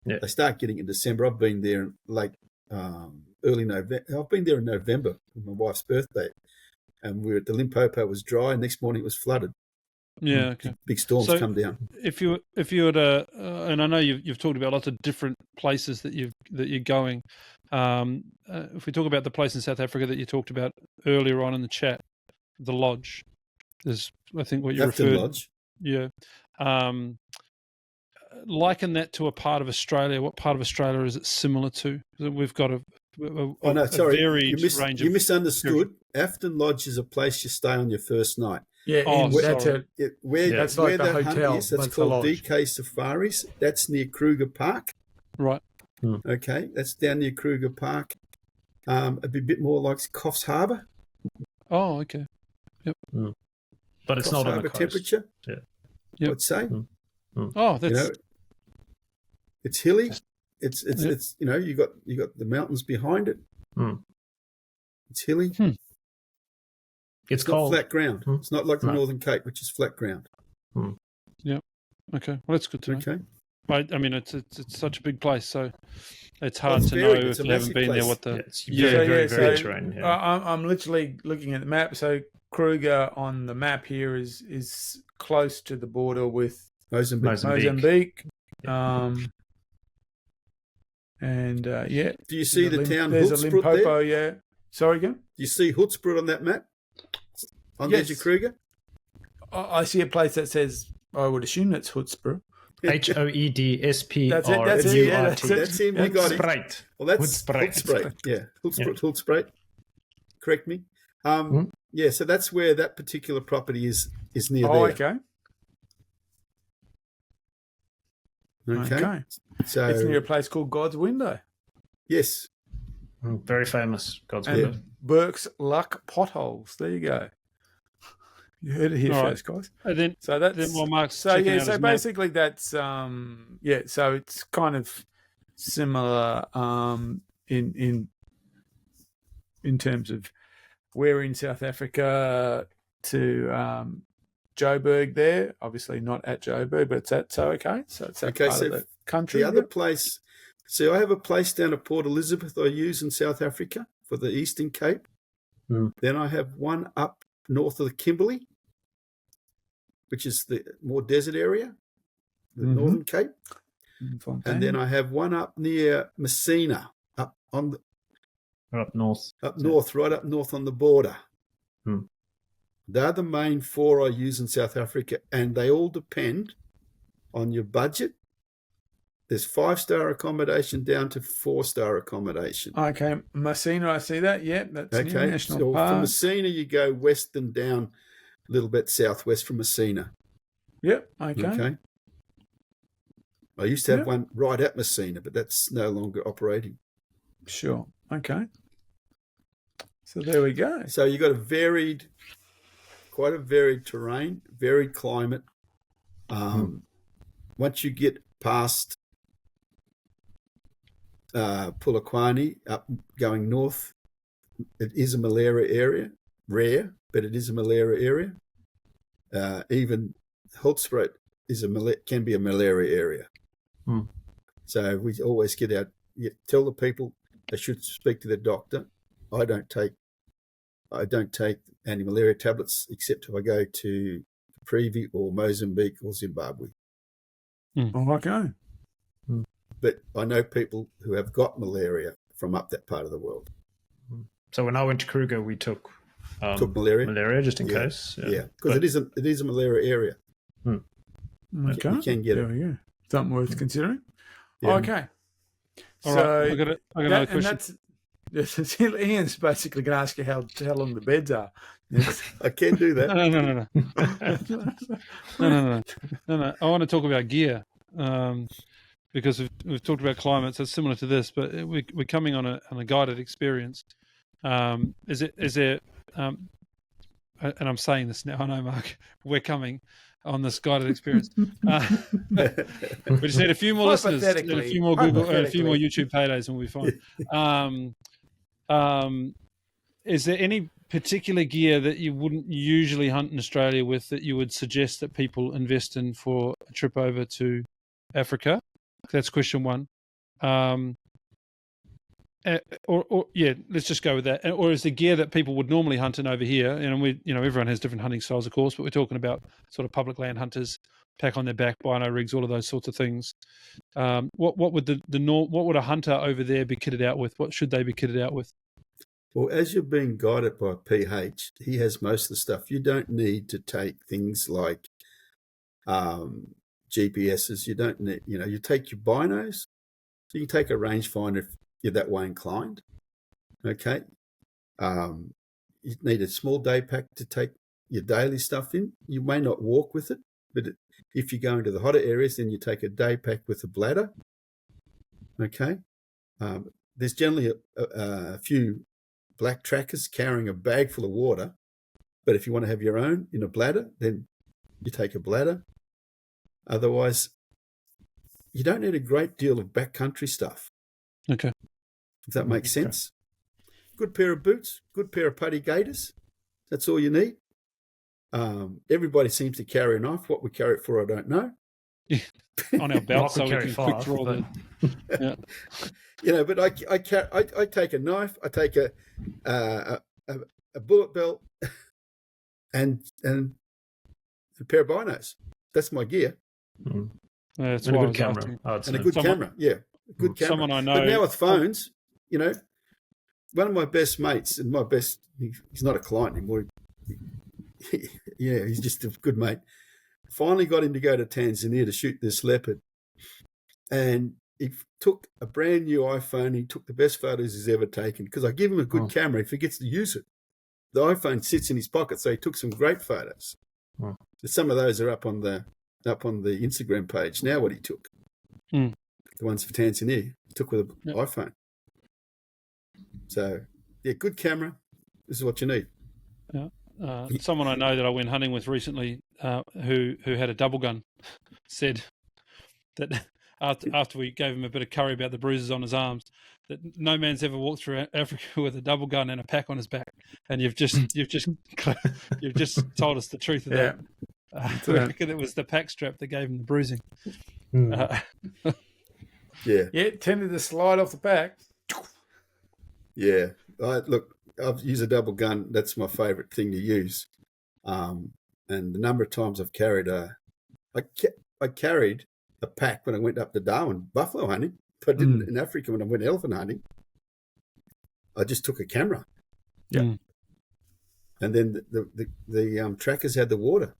Speaker 4: Yeah. They start getting in December. I've been there in early November. I've been there in November for my wife's birthday, and we were at the Limpopo. Was dry. Next morning it was flooded.
Speaker 2: Yeah, okay.
Speaker 4: Big storms come down.
Speaker 2: If you were to, and I know you've talked about lots of different places that you're going. If we talk about the place in South Africa that you talked about earlier on in the chat, the lodge, is I think what you referred.
Speaker 4: Lodge.
Speaker 2: Yeah. Liken that to a part of Australia. What part of Australia is it similar to? We've got a varied range of...
Speaker 4: You misunderstood. Afton Lodge is a place you stay on your first night.
Speaker 1: Yeah, that's like the hotel.
Speaker 4: That's called DK Safaris. That's near Kruger Park.
Speaker 2: Right.
Speaker 4: Okay, that's down near Kruger Park. It'd be a bit more like Coffs Harbour.
Speaker 2: Oh, okay. Yep.
Speaker 3: But it's
Speaker 4: Coffs
Speaker 3: not on
Speaker 4: Harbour
Speaker 3: the coast.
Speaker 4: temperature.
Speaker 2: Yeah.
Speaker 4: Yep. I'd say.
Speaker 2: Oh, that's...
Speaker 4: it's hilly. It's you got the mountains behind it. It's hilly.
Speaker 3: It's
Speaker 4: It's not
Speaker 3: cold.
Speaker 4: flat ground. It's not like the
Speaker 3: No.
Speaker 4: Northern Cape, which is flat ground.
Speaker 2: Okay, well, that's good to know.
Speaker 4: Okay.
Speaker 2: I mean, it's such a big place, so it's hard
Speaker 4: it's
Speaker 2: to
Speaker 4: varied.
Speaker 2: know
Speaker 4: It's
Speaker 2: if
Speaker 4: a
Speaker 2: you haven't
Speaker 4: massive
Speaker 2: been there
Speaker 4: place.
Speaker 2: what the.
Speaker 3: Yeah, it's
Speaker 2: Yeah.
Speaker 3: very,
Speaker 1: So,
Speaker 3: very
Speaker 1: so,
Speaker 3: terrain. Yeah.
Speaker 1: I'm literally looking at the map. So Kruger on the map here is close to the border with Mozambique. And yeah.
Speaker 4: Do you see the town
Speaker 1: There's a
Speaker 4: Hoedspruit there?
Speaker 1: Limpopo, yeah. Sorry, again?
Speaker 4: Do you see Hoedspruit on that map? On the edge of
Speaker 1: Yes.
Speaker 4: Kruger?
Speaker 1: I see a place that says, I would assume that's Hoedspruit.
Speaker 3: HOEDSPRUIT.
Speaker 1: That's it, yeah, that's it.
Speaker 4: That's him. You got it.
Speaker 3: Hoedspruit.
Speaker 4: Well, that's Hoedspruit. Yeah, Hoedspruit. Correct me. Yeah, so that's where that particular property is near there.
Speaker 1: Okay.
Speaker 4: Okay. So
Speaker 1: It's near a place called God's Window.
Speaker 4: yes,
Speaker 3: Very famous. God's
Speaker 1: And
Speaker 3: window.
Speaker 1: Burke's Luck Potholes. There you go. You heard it here
Speaker 2: All right.
Speaker 1: first, guys.
Speaker 2: And then,
Speaker 1: So that's
Speaker 2: then while Mark's
Speaker 1: so
Speaker 2: checking
Speaker 1: yeah.
Speaker 2: out
Speaker 1: So
Speaker 2: his map-
Speaker 1: basically, that's So it's kind of similar in terms of we're in South Africa to Joburg. There, obviously not at Joburg, but it's at okay. So it's that
Speaker 4: Okay,
Speaker 1: part
Speaker 4: so
Speaker 1: of the country.
Speaker 4: the other place. So I have a place down at Port Elizabeth I use in South Africa for the Eastern Cape. Then I have one up north of the Kimberley, which is the more desert area, the Northern Cape. And then I have one up near Messina, up north, right up north on the border. They're the main four I use in South Africa, and they all depend on your budget. There's 5-star accommodation down to 4-star accommodation.
Speaker 1: Okay, Messina, I see that. Yep, that's near
Speaker 4: Okay,
Speaker 1: National
Speaker 4: so
Speaker 1: Park.
Speaker 4: from Messina you go west and down a little bit southwest from Messina.
Speaker 1: Yep. Okay.
Speaker 4: I used to have one right at Messina, but that's no longer operating.
Speaker 1: Sure. Okay. So there we go.
Speaker 4: So you've got quite a varied terrain, varied climate. Once you get past Polokwane, up going north, it is a malaria area, rare, but it is a malaria area. Even Hoedspruit can be a malaria area. So we always tell the people they should speak to their doctor. I don't take anti-malaria tablets except if I go to Privy or Mozambique or Zimbabwe.
Speaker 1: Okay.
Speaker 4: But I know people who have got malaria from up that part of the world.
Speaker 3: So when I went to Kruger, we took
Speaker 4: malaria
Speaker 3: just in case.
Speaker 4: Yeah, because it is a malaria area.
Speaker 1: Okay.
Speaker 4: You can get
Speaker 1: there
Speaker 4: it.
Speaker 1: we go. Something worth considering.
Speaker 4: Yeah.
Speaker 1: Okay.
Speaker 2: All
Speaker 1: So
Speaker 2: right, I got another question.
Speaker 1: Ian's basically going to ask you how long the beds are.
Speaker 4: I can do that.
Speaker 2: No. I want to talk about gear because we've talked about climates. That's similar to this, but we're coming on a guided experience. Is there? And I'm saying this now. I know, Mark. We're coming on this guided experience. We just need a few more listeners, and a few more Google, and a few more YouTube paydays, and we'll be fine. Is there any particular gear that you wouldn't usually hunt in Australia with that you would suggest that people invest in for a trip over to Africa? That's question one. Let's just go with that. Or is the gear that people would normally hunt in over here? And everyone has different hunting styles, of course, but we're talking about sort of public land hunters, pack on their back, bino rigs, all of those sorts of things. What would what would a hunter over there be kitted out with? What should they be kitted out with?
Speaker 4: Well, as you're being guided by PH, he has most of the stuff. You don't need to take things like GPSs. You don't need, you take your binos. So you can take a rangefinder if you're that way inclined. Okay. You need a small day pack to take your daily stuff in. You may not walk with it, but if you go into the hotter areas, then you take a day pack with a bladder. Okay. There's generally a few black trackers carrying a bag full of water, but if you want to have your own in a bladder, then you take a bladder. Otherwise, you don't need a great deal of backcountry stuff.
Speaker 2: Okay.
Speaker 4: If that makes sense. Good pair of boots, good pair of putty gaiters, That's all you need. Everybody seems to carry a knife. What we carry it for, I don't know.
Speaker 2: On our belt,
Speaker 3: Not
Speaker 2: so
Speaker 3: we
Speaker 2: we
Speaker 3: carry
Speaker 2: can
Speaker 3: five,
Speaker 2: quick draw
Speaker 3: but-
Speaker 2: the. Yeah.
Speaker 4: But I take a knife. I take a bullet belt and a pair of binos. That's my gear.
Speaker 2: That's
Speaker 3: And a
Speaker 2: why I
Speaker 3: good
Speaker 2: was
Speaker 3: camera.
Speaker 2: asking.
Speaker 3: I'd say.
Speaker 4: And a good camera. Yeah, a good camera.
Speaker 2: Someone I know.
Speaker 4: But now with phones, one of my best mates, and he's not a client anymore. He's just a good mate. Finally got him to go to Tanzania to shoot this leopard. And he took a brand new iPhone. He took the best photos he's ever taken because I give him a good camera. He forgets to use it. The iPhone sits in his pocket, so he took some great photos.
Speaker 3: Oh.
Speaker 4: Some of those are up on the Instagram page now. What he took, the ones for Tanzania, he took with an iPhone. So good camera. This is what you need.
Speaker 2: Yeah. Someone I know that I went hunting with recently, who had a double gun, said that after we gave him a bit of curry about the bruises on his arms, that no man's ever walked through Africa with a double gun and a pack on his back, and you've just told us the truth of that. I reckon it was the pack strap that gave him the bruising.
Speaker 1: It tended to slide off the back.
Speaker 4: Yeah, I've used a double gun. That's my favourite thing to use. And the number of times I've carried I carried a pack when I went up to Darwin buffalo hunting, but I didn't in Africa when I went elephant hunting. I just took a camera.
Speaker 1: Yeah.
Speaker 4: And then the trackers had the water.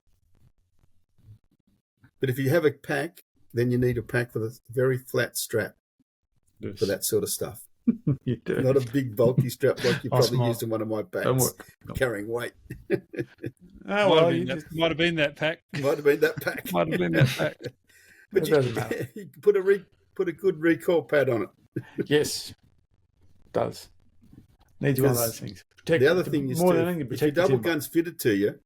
Speaker 4: But if you have a pack, then you need a pack with a very flat strap for that sort of stuff.
Speaker 1: You do.
Speaker 4: Not a big bulky strap like you probably
Speaker 3: smart.
Speaker 4: used in one of my packs, carrying weight.
Speaker 2: Might have been that pack.
Speaker 4: Might have been that pack.
Speaker 2: Might have been that pack.
Speaker 4: But
Speaker 1: It doesn't matter.
Speaker 4: you put a good recoil pad on it.
Speaker 1: Yes, it does. Needs one of those things. Protect
Speaker 4: The other thing is,
Speaker 1: more than anything,
Speaker 4: if your
Speaker 1: protect the
Speaker 4: double
Speaker 1: timber.
Speaker 4: gun's fitted to you,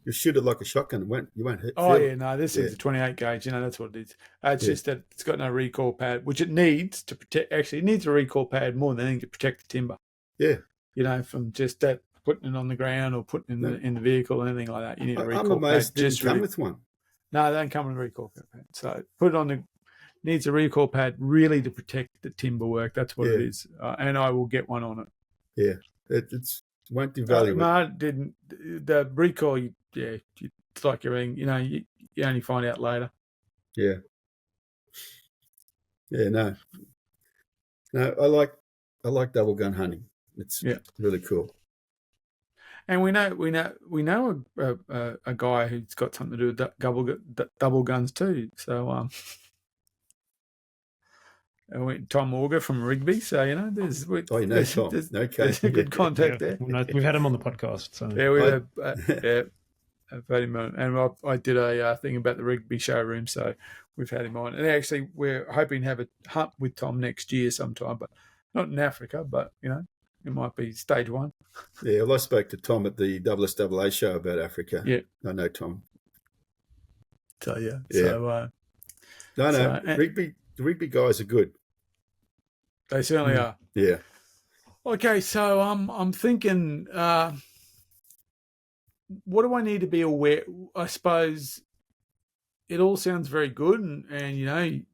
Speaker 4: you shoot it like a shotgun. You won't hit.
Speaker 1: Oh yeah, no, this is a 28 gauge. That's what it is. It's just that it's got no recoil pad, which it needs to protect. Actually, it needs a recoil pad more than anything to protect the timber.
Speaker 4: Yeah,
Speaker 1: From just that putting it on the ground or putting it in the vehicle or anything like that. You need a recoil
Speaker 4: I'm amazed
Speaker 1: pad.
Speaker 4: it didn't come with one.
Speaker 1: No, they don't come with a recoil pad. So put it on needs a recoil pad really to protect the timber work. That's what it is. And I will get one on it.
Speaker 4: Yeah, it won't devalue
Speaker 1: No, it didn't. The recoil, it's like everything. You only find out later.
Speaker 4: it. No. I like double gun hunting. It's really cool.
Speaker 1: And we know a guy who's got something to do with double guns too. So Tom Auger from Rigby. So there's
Speaker 4: Tom.
Speaker 1: there's a good contact there.
Speaker 3: We've had him on the podcast. So.
Speaker 1: Yeah, I've had him on, and I did a thing about the Rigby showroom, so we've had him on. And actually, we're hoping to have a hunt with Tom next year sometime, but not in Africa, but it might be stage one.
Speaker 4: Yeah, well, I spoke to Tom at the SSAA show about Africa.
Speaker 1: Yeah,
Speaker 4: I know Tom.
Speaker 1: So yeah.
Speaker 4: No. The Rigby guys are good.
Speaker 1: They certainly are.
Speaker 4: Yeah.
Speaker 1: Okay, so I'm thinking, what do I need to be aware? I suppose it all sounds very good, and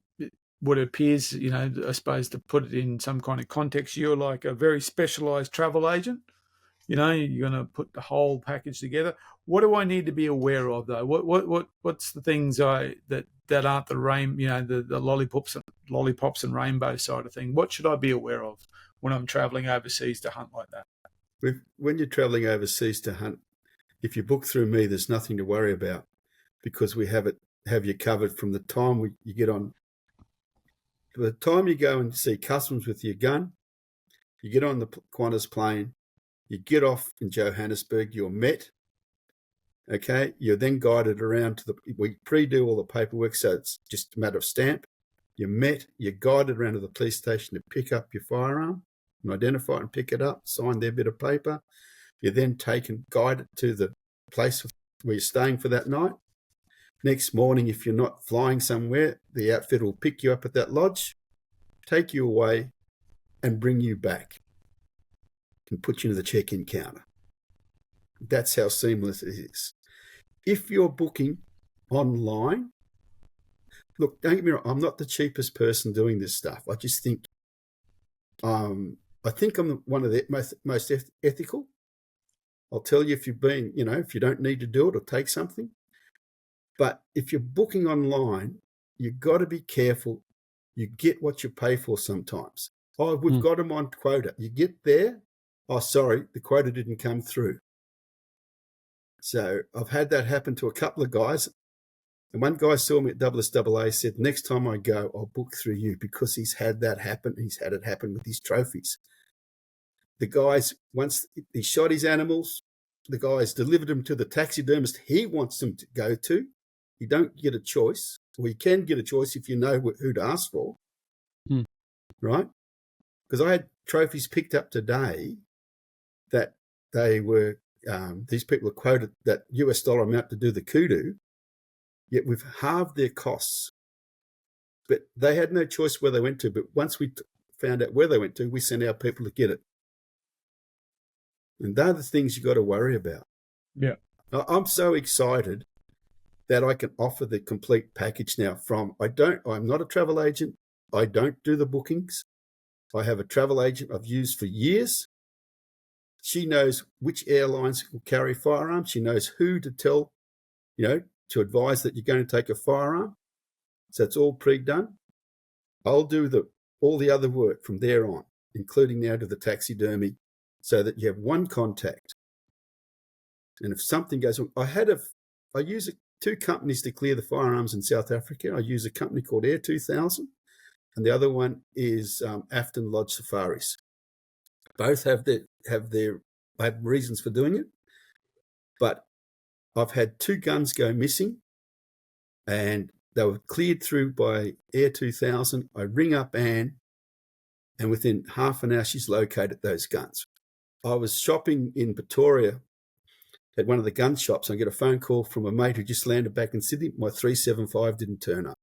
Speaker 1: what appears, I suppose to put it in some kind of context, you're like a very specialised travel agent. You're going to put the whole package together. What do I need to be aware of though? What's the things that aren't the lollipops and rainbow side of thing? What should I be aware of when I'm travelling overseas to hunt like that?
Speaker 4: When you're travelling overseas to hunt, if you book through me, there's nothing to worry about because we have you covered from the time you get on. By the time you go and see customs with your gun, you get on the Qantas plane, you get off in Johannesburg, you're met. Okay, you're then guided around we pre-do all the paperwork, so it's just a matter of stamp. You're met, you're guided around to the police station to pick up your firearm and identify it and pick it up, sign their bit of paper. You're then guided to the place where you're staying for that night. Next morning, if you're not flying somewhere, the outfit will pick you up at that lodge, take you away, and bring you back and put you into the check-in counter. That's how seamless it is. If you're booking online, look, don't get me wrong, I'm not the cheapest person doing this stuff. I just think, I'm one of the most ethical. I'll tell you if you've been, if you don't need to do it or take something. But if you're booking online, you've got to be careful. You get what you pay for sometimes. Oh, we've got them on quota. You get there. Oh, sorry, the quota didn't come through. So I've had that happen to a couple of guys. And one guy saw me at SSAA, said, next time I go, I'll book through you, because he's had that happen. He's had it happen with his trophies. The guys, once he shot his animals, the guys delivered them to the taxidermist he wants them to go to. You don't get a choice. Well, you can get a choice if you know who to ask for, right? Because I had trophies picked up today that they were, these people are quoted that US dollar amount to do the kudu, yet we've halved their costs. But they had no choice where they went to. But once we found out where they went to, we sent our people to get it. And they're the things you got to worry about.
Speaker 1: Yeah.
Speaker 4: I'm so excited that I can offer the complete package now. I'm not a travel agent. I don't do the bookings. I have a travel agent I've used for years. She knows which airlines will carry firearms. She knows who to tell, to advise that you're going to take a firearm. So it's all pre-done. I'll do all the other work from there on, including now to the taxidermy, so that you have one contact. And if something goes wrong, I use two companies to clear the firearms in South Africa. I use a company called Air 2000, and the other one is Afton Lodge Safaris. Both have reasons for doing it, but I've had two guns go missing, and they were cleared through by Air 2000. I ring up Anne, and within half an hour, she's located those guns. I was shopping in Pretoria at one of the gun shops. I get a phone call from a mate who just landed back in Sydney. My 375 didn't turn up.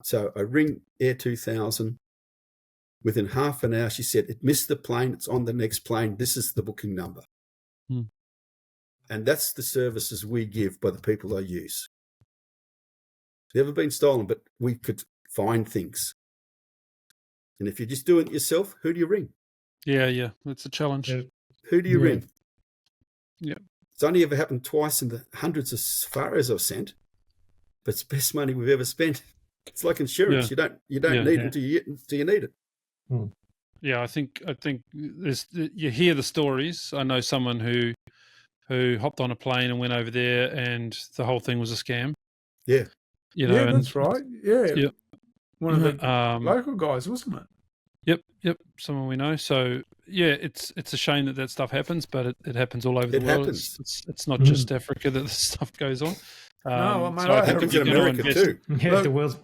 Speaker 4: So I ring Air 2000. Within half an hour, she said, it missed the plane. It's on the next plane. This is the booking number. And that's the services we give by the people I use. Never been stolen, but we could find things. And if you're just doing it yourself, who do you ring?
Speaker 2: Yeah. That's a challenge.
Speaker 4: Who do you ring?
Speaker 2: Yeah.
Speaker 4: It's only ever happened twice in the hundreds of safaris I've sent, but it's the best money we've ever spent. It's like insurance.
Speaker 2: Yeah.
Speaker 4: You don't need it until you need it.
Speaker 2: Yeah, I think you hear the stories. I know someone who hopped on a plane and went over there, and the whole thing was a scam.
Speaker 4: Yeah.
Speaker 1: That's right. Yeah.
Speaker 2: Yep.
Speaker 1: One of the local guys, wasn't it?
Speaker 2: Yep. Someone we know. So yeah, it's a shame that stuff happens, but it happens all over the world. It's not just Africa that this stuff goes on.
Speaker 1: No, mate,
Speaker 4: it happens in America too.
Speaker 3: Yeah,
Speaker 1: Look,
Speaker 3: the world's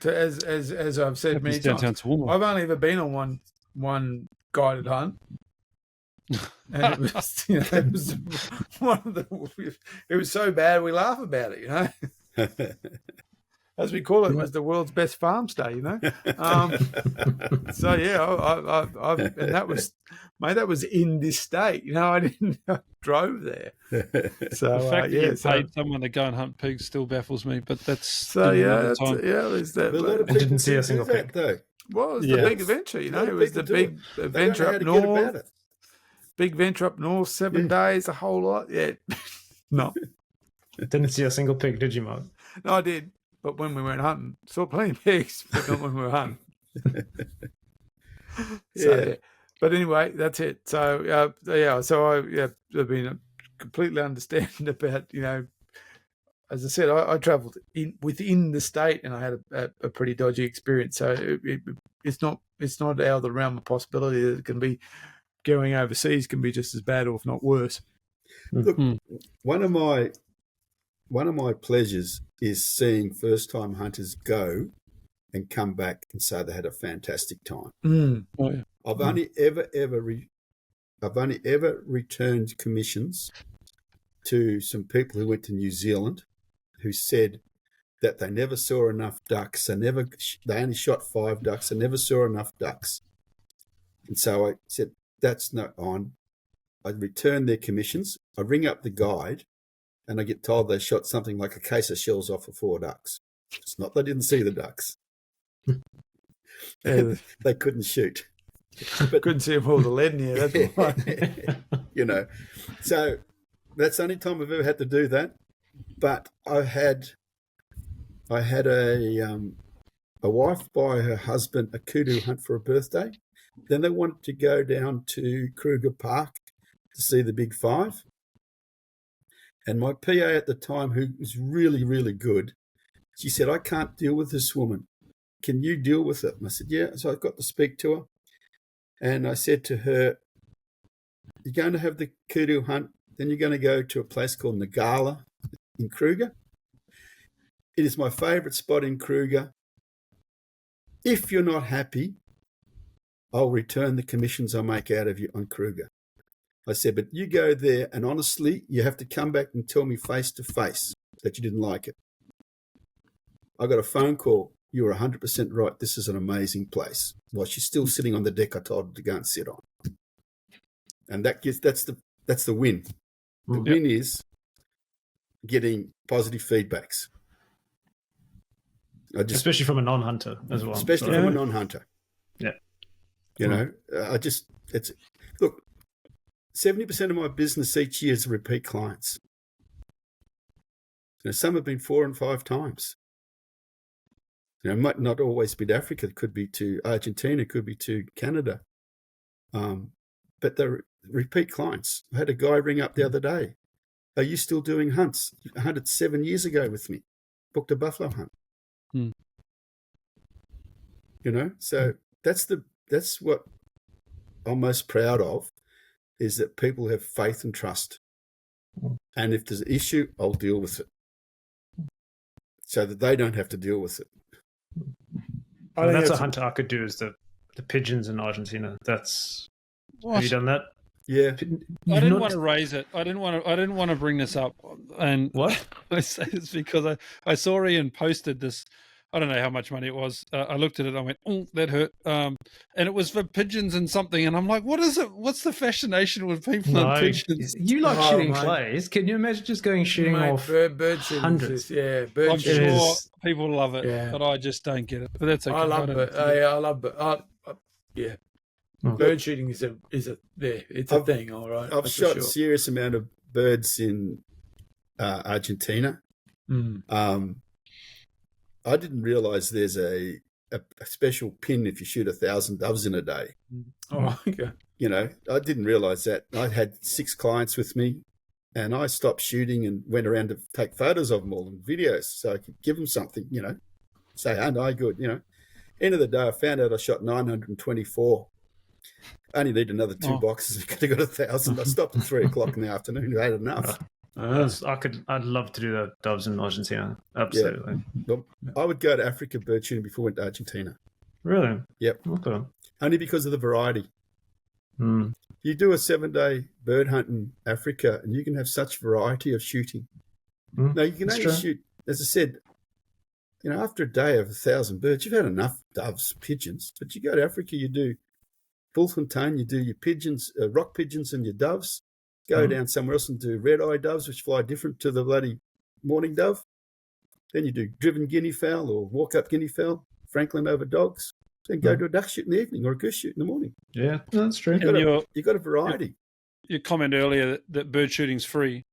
Speaker 1: as I've said many times, I've only ever been on one guided hunt, and it was, it was one of the. It was so bad we laugh about it, as we call it. It was the world's best farm stay, So yeah, and that was, mate, that was in this state. I drove there. So
Speaker 2: the fact that you paid someone to go and hunt pigs still baffles me. But that's
Speaker 1: there's that.
Speaker 3: I didn't see a single pig
Speaker 4: though.
Speaker 1: Well, it was the big adventure. It was the big adventure up north. Big venture up north, 7 days, a whole lot. Yeah, no,
Speaker 3: didn't see a single pig, did you, Mark?
Speaker 1: No, I did. But when we went hunting, saw plenty of pigs, but not when we were hunting. But anyway, that's it. So I've been completely understanding about, as I said, I travelled within the state, and I had a pretty dodgy experience. So it's not out of the realm of possibility that it can be going overseas can be just as bad, or if not worse.
Speaker 4: Look, one of my pleasures is seeing first-time hunters go and come back and say they had a fantastic time.
Speaker 2: Oh, yeah.
Speaker 4: I've only ever returned commissions to some people who went to New Zealand, who said that they never saw enough ducks. They only shot 5 ducks. They never saw enough ducks. And so I said, that's not on. I return their commissions. I ring up the guide, and I get told they shot something like a case of shells off of 4 ducks. It's not they didn't see the ducks.
Speaker 1: Yeah,
Speaker 4: They couldn't shoot.
Speaker 1: couldn't see all the lead in here. That's why.
Speaker 4: So that's the only time I've ever had to do that. But I had a wife buy her husband a kudu hunt for a birthday. Then they wanted to go down to Kruger Park to see the Big Five. And my PA at the time, who was really, really good, she said, I can't deal with this woman. Can you deal with it? And I said, yeah. So I got to speak to her. And I said to her, you're going to have the kudu hunt, then you're going to go to a place called Nagala in Kruger. It is my favourite spot in Kruger. If you're not happy, I'll return the commissions I make out of you on Kruger. I said, but you go there, and honestly, you have to come back and tell me face to face that you didn't like it. I got a phone call. You were 100% right. This is an amazing place. While she's still sitting on the deck I told her to go and sit on. And that's the win. The win is getting positive feedbacks.
Speaker 3: Especially from a non-hunter as well.
Speaker 4: Especially from a non-hunter.
Speaker 3: Yeah.
Speaker 4: Look, 70% of my business each year is repeat clients. Some have been 4 and 5 times. It might not always be to Africa. It could be to Argentina. It could be to Canada. But they're repeat clients. I had a guy ring up the other day. Are you still doing hunts? You hunted 7 years ago with me. Booked a buffalo hunt. So that's what I'm most proud of, is that people have faith and trust. And if there's an issue, I'll deal with it, so that they don't have to deal with it.
Speaker 3: That's a hunt I could do, is the pigeons in Argentina. Have you done that?
Speaker 4: Yeah.
Speaker 2: I didn't want to raise it. I didn't want to bring this up. And
Speaker 3: what?
Speaker 2: I say this because I saw Ian posted this. I don't know how much money it was. I looked at it. I went, oh, that hurt. And it was for pigeons and something. And I'm like, what is it? What's the fascination with people and pigeons?
Speaker 3: You like shooting clays. Can you imagine just going shooting off
Speaker 1: bird shooting?
Speaker 3: hundreds?
Speaker 1: Bird
Speaker 2: I'm
Speaker 1: shooting.
Speaker 2: sure people love it, but I just don't get it. But that's okay.
Speaker 1: I love it. I love it. Bird shooting is a it's a thing, all right.
Speaker 4: I've shot a serious amount of birds in Argentina. I didn't realise there's a special pin if you shoot 1,000 doves in a day.
Speaker 1: Oh, okay.
Speaker 4: I didn't realise that. I had 6 clients with me, and I stopped shooting and went around to take photos of them all and videos, so I could give them something. Say, aren't I good? End of the day, I found out I shot 924. I only need another 2 boxes. I could have got 1,000. I stopped at 3:00 in the afternoon. I had enough.
Speaker 3: I'd love to do the doves in Argentina. Absolutely.
Speaker 4: Yeah. Well, I would go to Africa bird shooting before I went to Argentina.
Speaker 3: Really?
Speaker 4: Yep.
Speaker 3: Okay.
Speaker 4: Only because of the variety. You do a 7-day bird hunt in Africa, and you can have such variety of shooting. Now, you can only shoot, as I said, after a day of 1,000 birds, you've had enough doves, pigeons. But you go to Africa, you do bullfintain, you do your pigeons, rock pigeons and your doves. Go down somewhere else and do red-eye doves, which fly different to the bloody mourning dove. Then you do driven guinea fowl or walk-up guinea fowl, Franklin over dogs. Then go to a duck shoot in the evening or a goose shoot in the morning.
Speaker 3: Yeah, that's true.
Speaker 4: You've got a variety.
Speaker 2: Your comment earlier that bird shooting's free,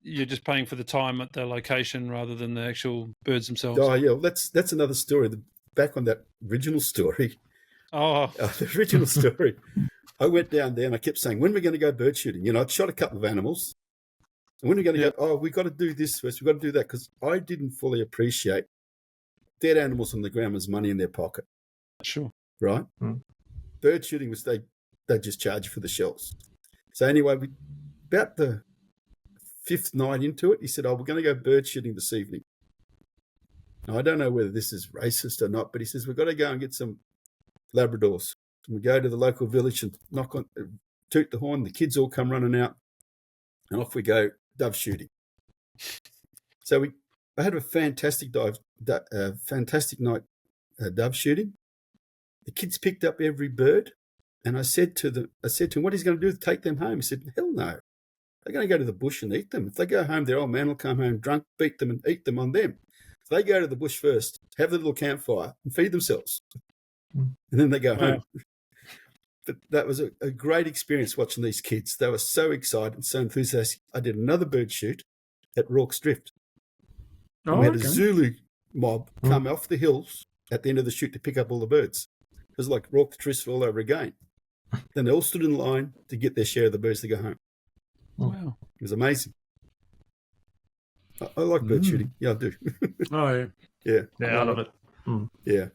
Speaker 2: you're just paying for the time at the location rather than the actual birds themselves.
Speaker 4: Oh, yeah, well, that's another story. Back on that original story. The original story. I went down there and I kept saying, when are we going to go bird shooting? I'd shot a couple of animals. And when are we going to go, we've got to do this first, we've got to do that, because I didn't fully appreciate dead animals on the ground was money in their pocket.
Speaker 2: Sure.
Speaker 4: Right? Bird shooting was they just charge you for the shells. So anyway, about the 5th night into it, he said, we're going to go bird shooting this evening. Now, I don't know whether this is racist or not, but he says, we've got to go and get some Labradors. And we go to the local village and toot the horn. The kids all come running out, and off we go dove shooting. So I had a fantastic night dove shooting. The kids picked up every bird. And I said to him, what he's going to do, take them home? He said, hell no. They're going to go to the bush and eat them. If they go home, their old man will come home drunk, beat them and eat them on them. If they go to the bush first, have the little campfire and feed themselves. And then they go home. But that was a great experience watching these kids. They were so excited and so enthusiastic. I did another bird shoot at Rorke's Drift. We had a Zulu mob come off the hills at the end of the shoot to pick up all the birds. It was like Rorke's Drift all over again. Then they all stood in line to get their share of the birds to go home.
Speaker 2: Wow.
Speaker 4: It was amazing. I like bird shooting. Yeah, I do.
Speaker 1: Oh,
Speaker 4: Yeah.
Speaker 3: Yeah, I love it.
Speaker 4: Yeah.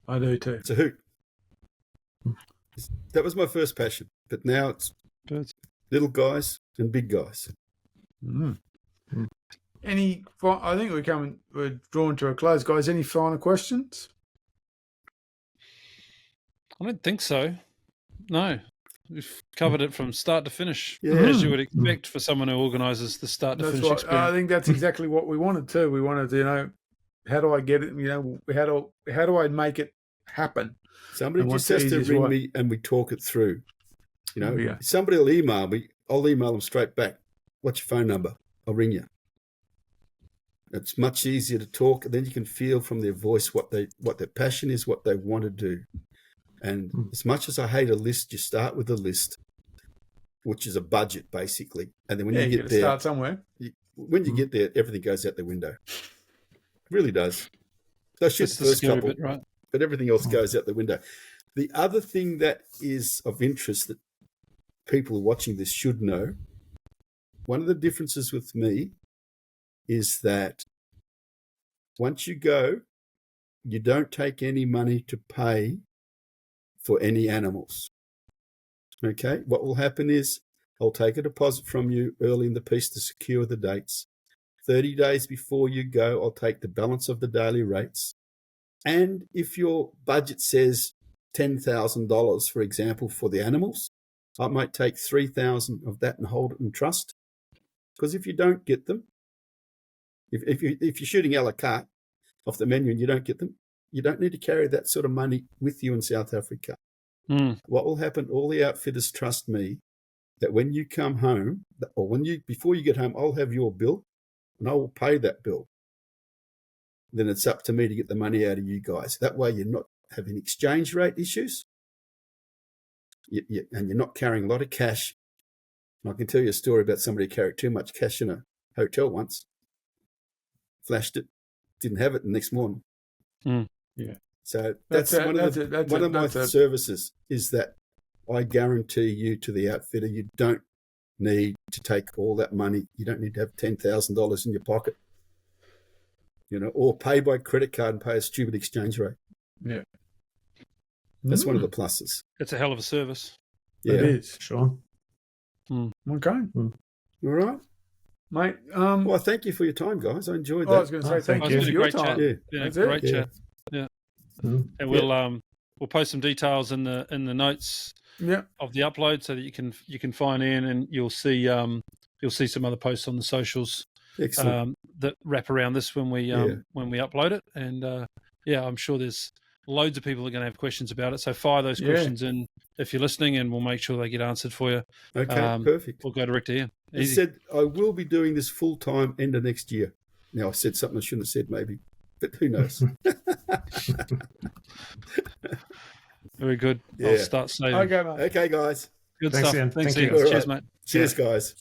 Speaker 1: I do too.
Speaker 4: It's a hoot. That was my first passion. But now it's
Speaker 2: Birds.
Speaker 4: little guys and big guys.
Speaker 1: I think we're drawn to a close, guys. Any final questions?
Speaker 2: I don't think so. No. We've covered it from start to finish,
Speaker 4: Yeah.
Speaker 2: as you would expect for someone who organises the start to
Speaker 1: That's
Speaker 2: finish
Speaker 1: what,
Speaker 2: experience.
Speaker 1: I think that's exactly what we wanted too. We wanted to, how do I get it? How do I make it happen?
Speaker 4: Somebody
Speaker 1: And
Speaker 4: just
Speaker 1: what's
Speaker 4: has
Speaker 1: the
Speaker 4: to
Speaker 1: easiest
Speaker 4: ring
Speaker 1: way?
Speaker 4: me and we talk it through.
Speaker 1: Yeah.
Speaker 4: Somebody will email me. I'll email them straight back. What's your phone number? I'll ring you. It's much easier to talk. Then you can feel from their voice what their passion is, what they want to do. And as much as I hate a list, you start with a list, which is a budget basically. And then when you get there,
Speaker 1: start somewhere.
Speaker 4: when you get there, everything goes out the window. It really does. So shoot
Speaker 2: That's
Speaker 4: the
Speaker 2: the
Speaker 4: first
Speaker 2: scary
Speaker 4: couple,
Speaker 2: bit, right?
Speaker 4: but everything else goes out the window. The other thing that is of interest that people watching this should know, one of the differences with me is that once you go, you don't take any money to pay for any animals. Okay? What will happen is I'll take a deposit from you early in the piece to secure the dates. 30 days before you go, I'll take the balance of the daily rates. And if your budget says $10,000, for example, for the animals, I might take $3,000 of that and hold it in trust. Because if you don't get them, if you're shooting a la carte off the menu and you don't get them, you don't need to carry that sort of money with you in South Africa. What will happen, all the outfitters trust me, that when you come home, or before you get home, I'll have your bill and I will pay that bill. Then it's up to me to get the money out of you guys. That way you're not having exchange rate issues and you're not carrying a lot of cash. And I can tell you a story about somebody who carried too much cash in a hotel once, flashed it, didn't have it the next morning.
Speaker 1: Yeah.
Speaker 4: So that's one of my services is that I guarantee you to the outfitter, you don't need to take all that money. You don't need to have $10,000 in your pocket, or pay by credit card and pay a stupid exchange rate.
Speaker 1: Yeah.
Speaker 4: That's one of the pluses.
Speaker 2: It's a hell of a service.
Speaker 4: Yeah.
Speaker 1: It is.
Speaker 3: Sure.
Speaker 1: Okay.
Speaker 4: All right.
Speaker 1: Mate.
Speaker 4: Well, thank you for your time, guys. I enjoyed that.
Speaker 1: I was going to say thank
Speaker 2: It's
Speaker 1: you
Speaker 2: been
Speaker 1: for
Speaker 2: a
Speaker 1: your
Speaker 2: great
Speaker 1: time.
Speaker 2: chat.
Speaker 4: Yeah.
Speaker 2: Been a
Speaker 1: That's it.
Speaker 2: great chat. Yeah. And we'll post some details in the notes
Speaker 1: Yeah.
Speaker 2: of the upload so that you can find in, and you'll see some other posts on the socials
Speaker 4: Excellent.
Speaker 2: that wrap around this when we upload it. And I'm sure there's loads of people that are going to have questions about it. So fire those questions in if you're listening, and we'll make sure they get answered for you.
Speaker 4: Okay, perfect.
Speaker 2: We'll go direct to Ian.
Speaker 4: I said I will be doing this full time end of next year. Now I said something I shouldn't have said, maybe, but who knows?
Speaker 2: Very good.
Speaker 4: Yeah.
Speaker 2: I'll start saving.
Speaker 1: Okay, mate.
Speaker 4: Okay, guys.
Speaker 2: Good
Speaker 3: Thanks,
Speaker 2: stuff.
Speaker 3: Ian.
Speaker 2: Thanks,
Speaker 3: Thank
Speaker 2: Ian.
Speaker 3: you.
Speaker 2: Cheers, mate.
Speaker 4: Cheers, guys.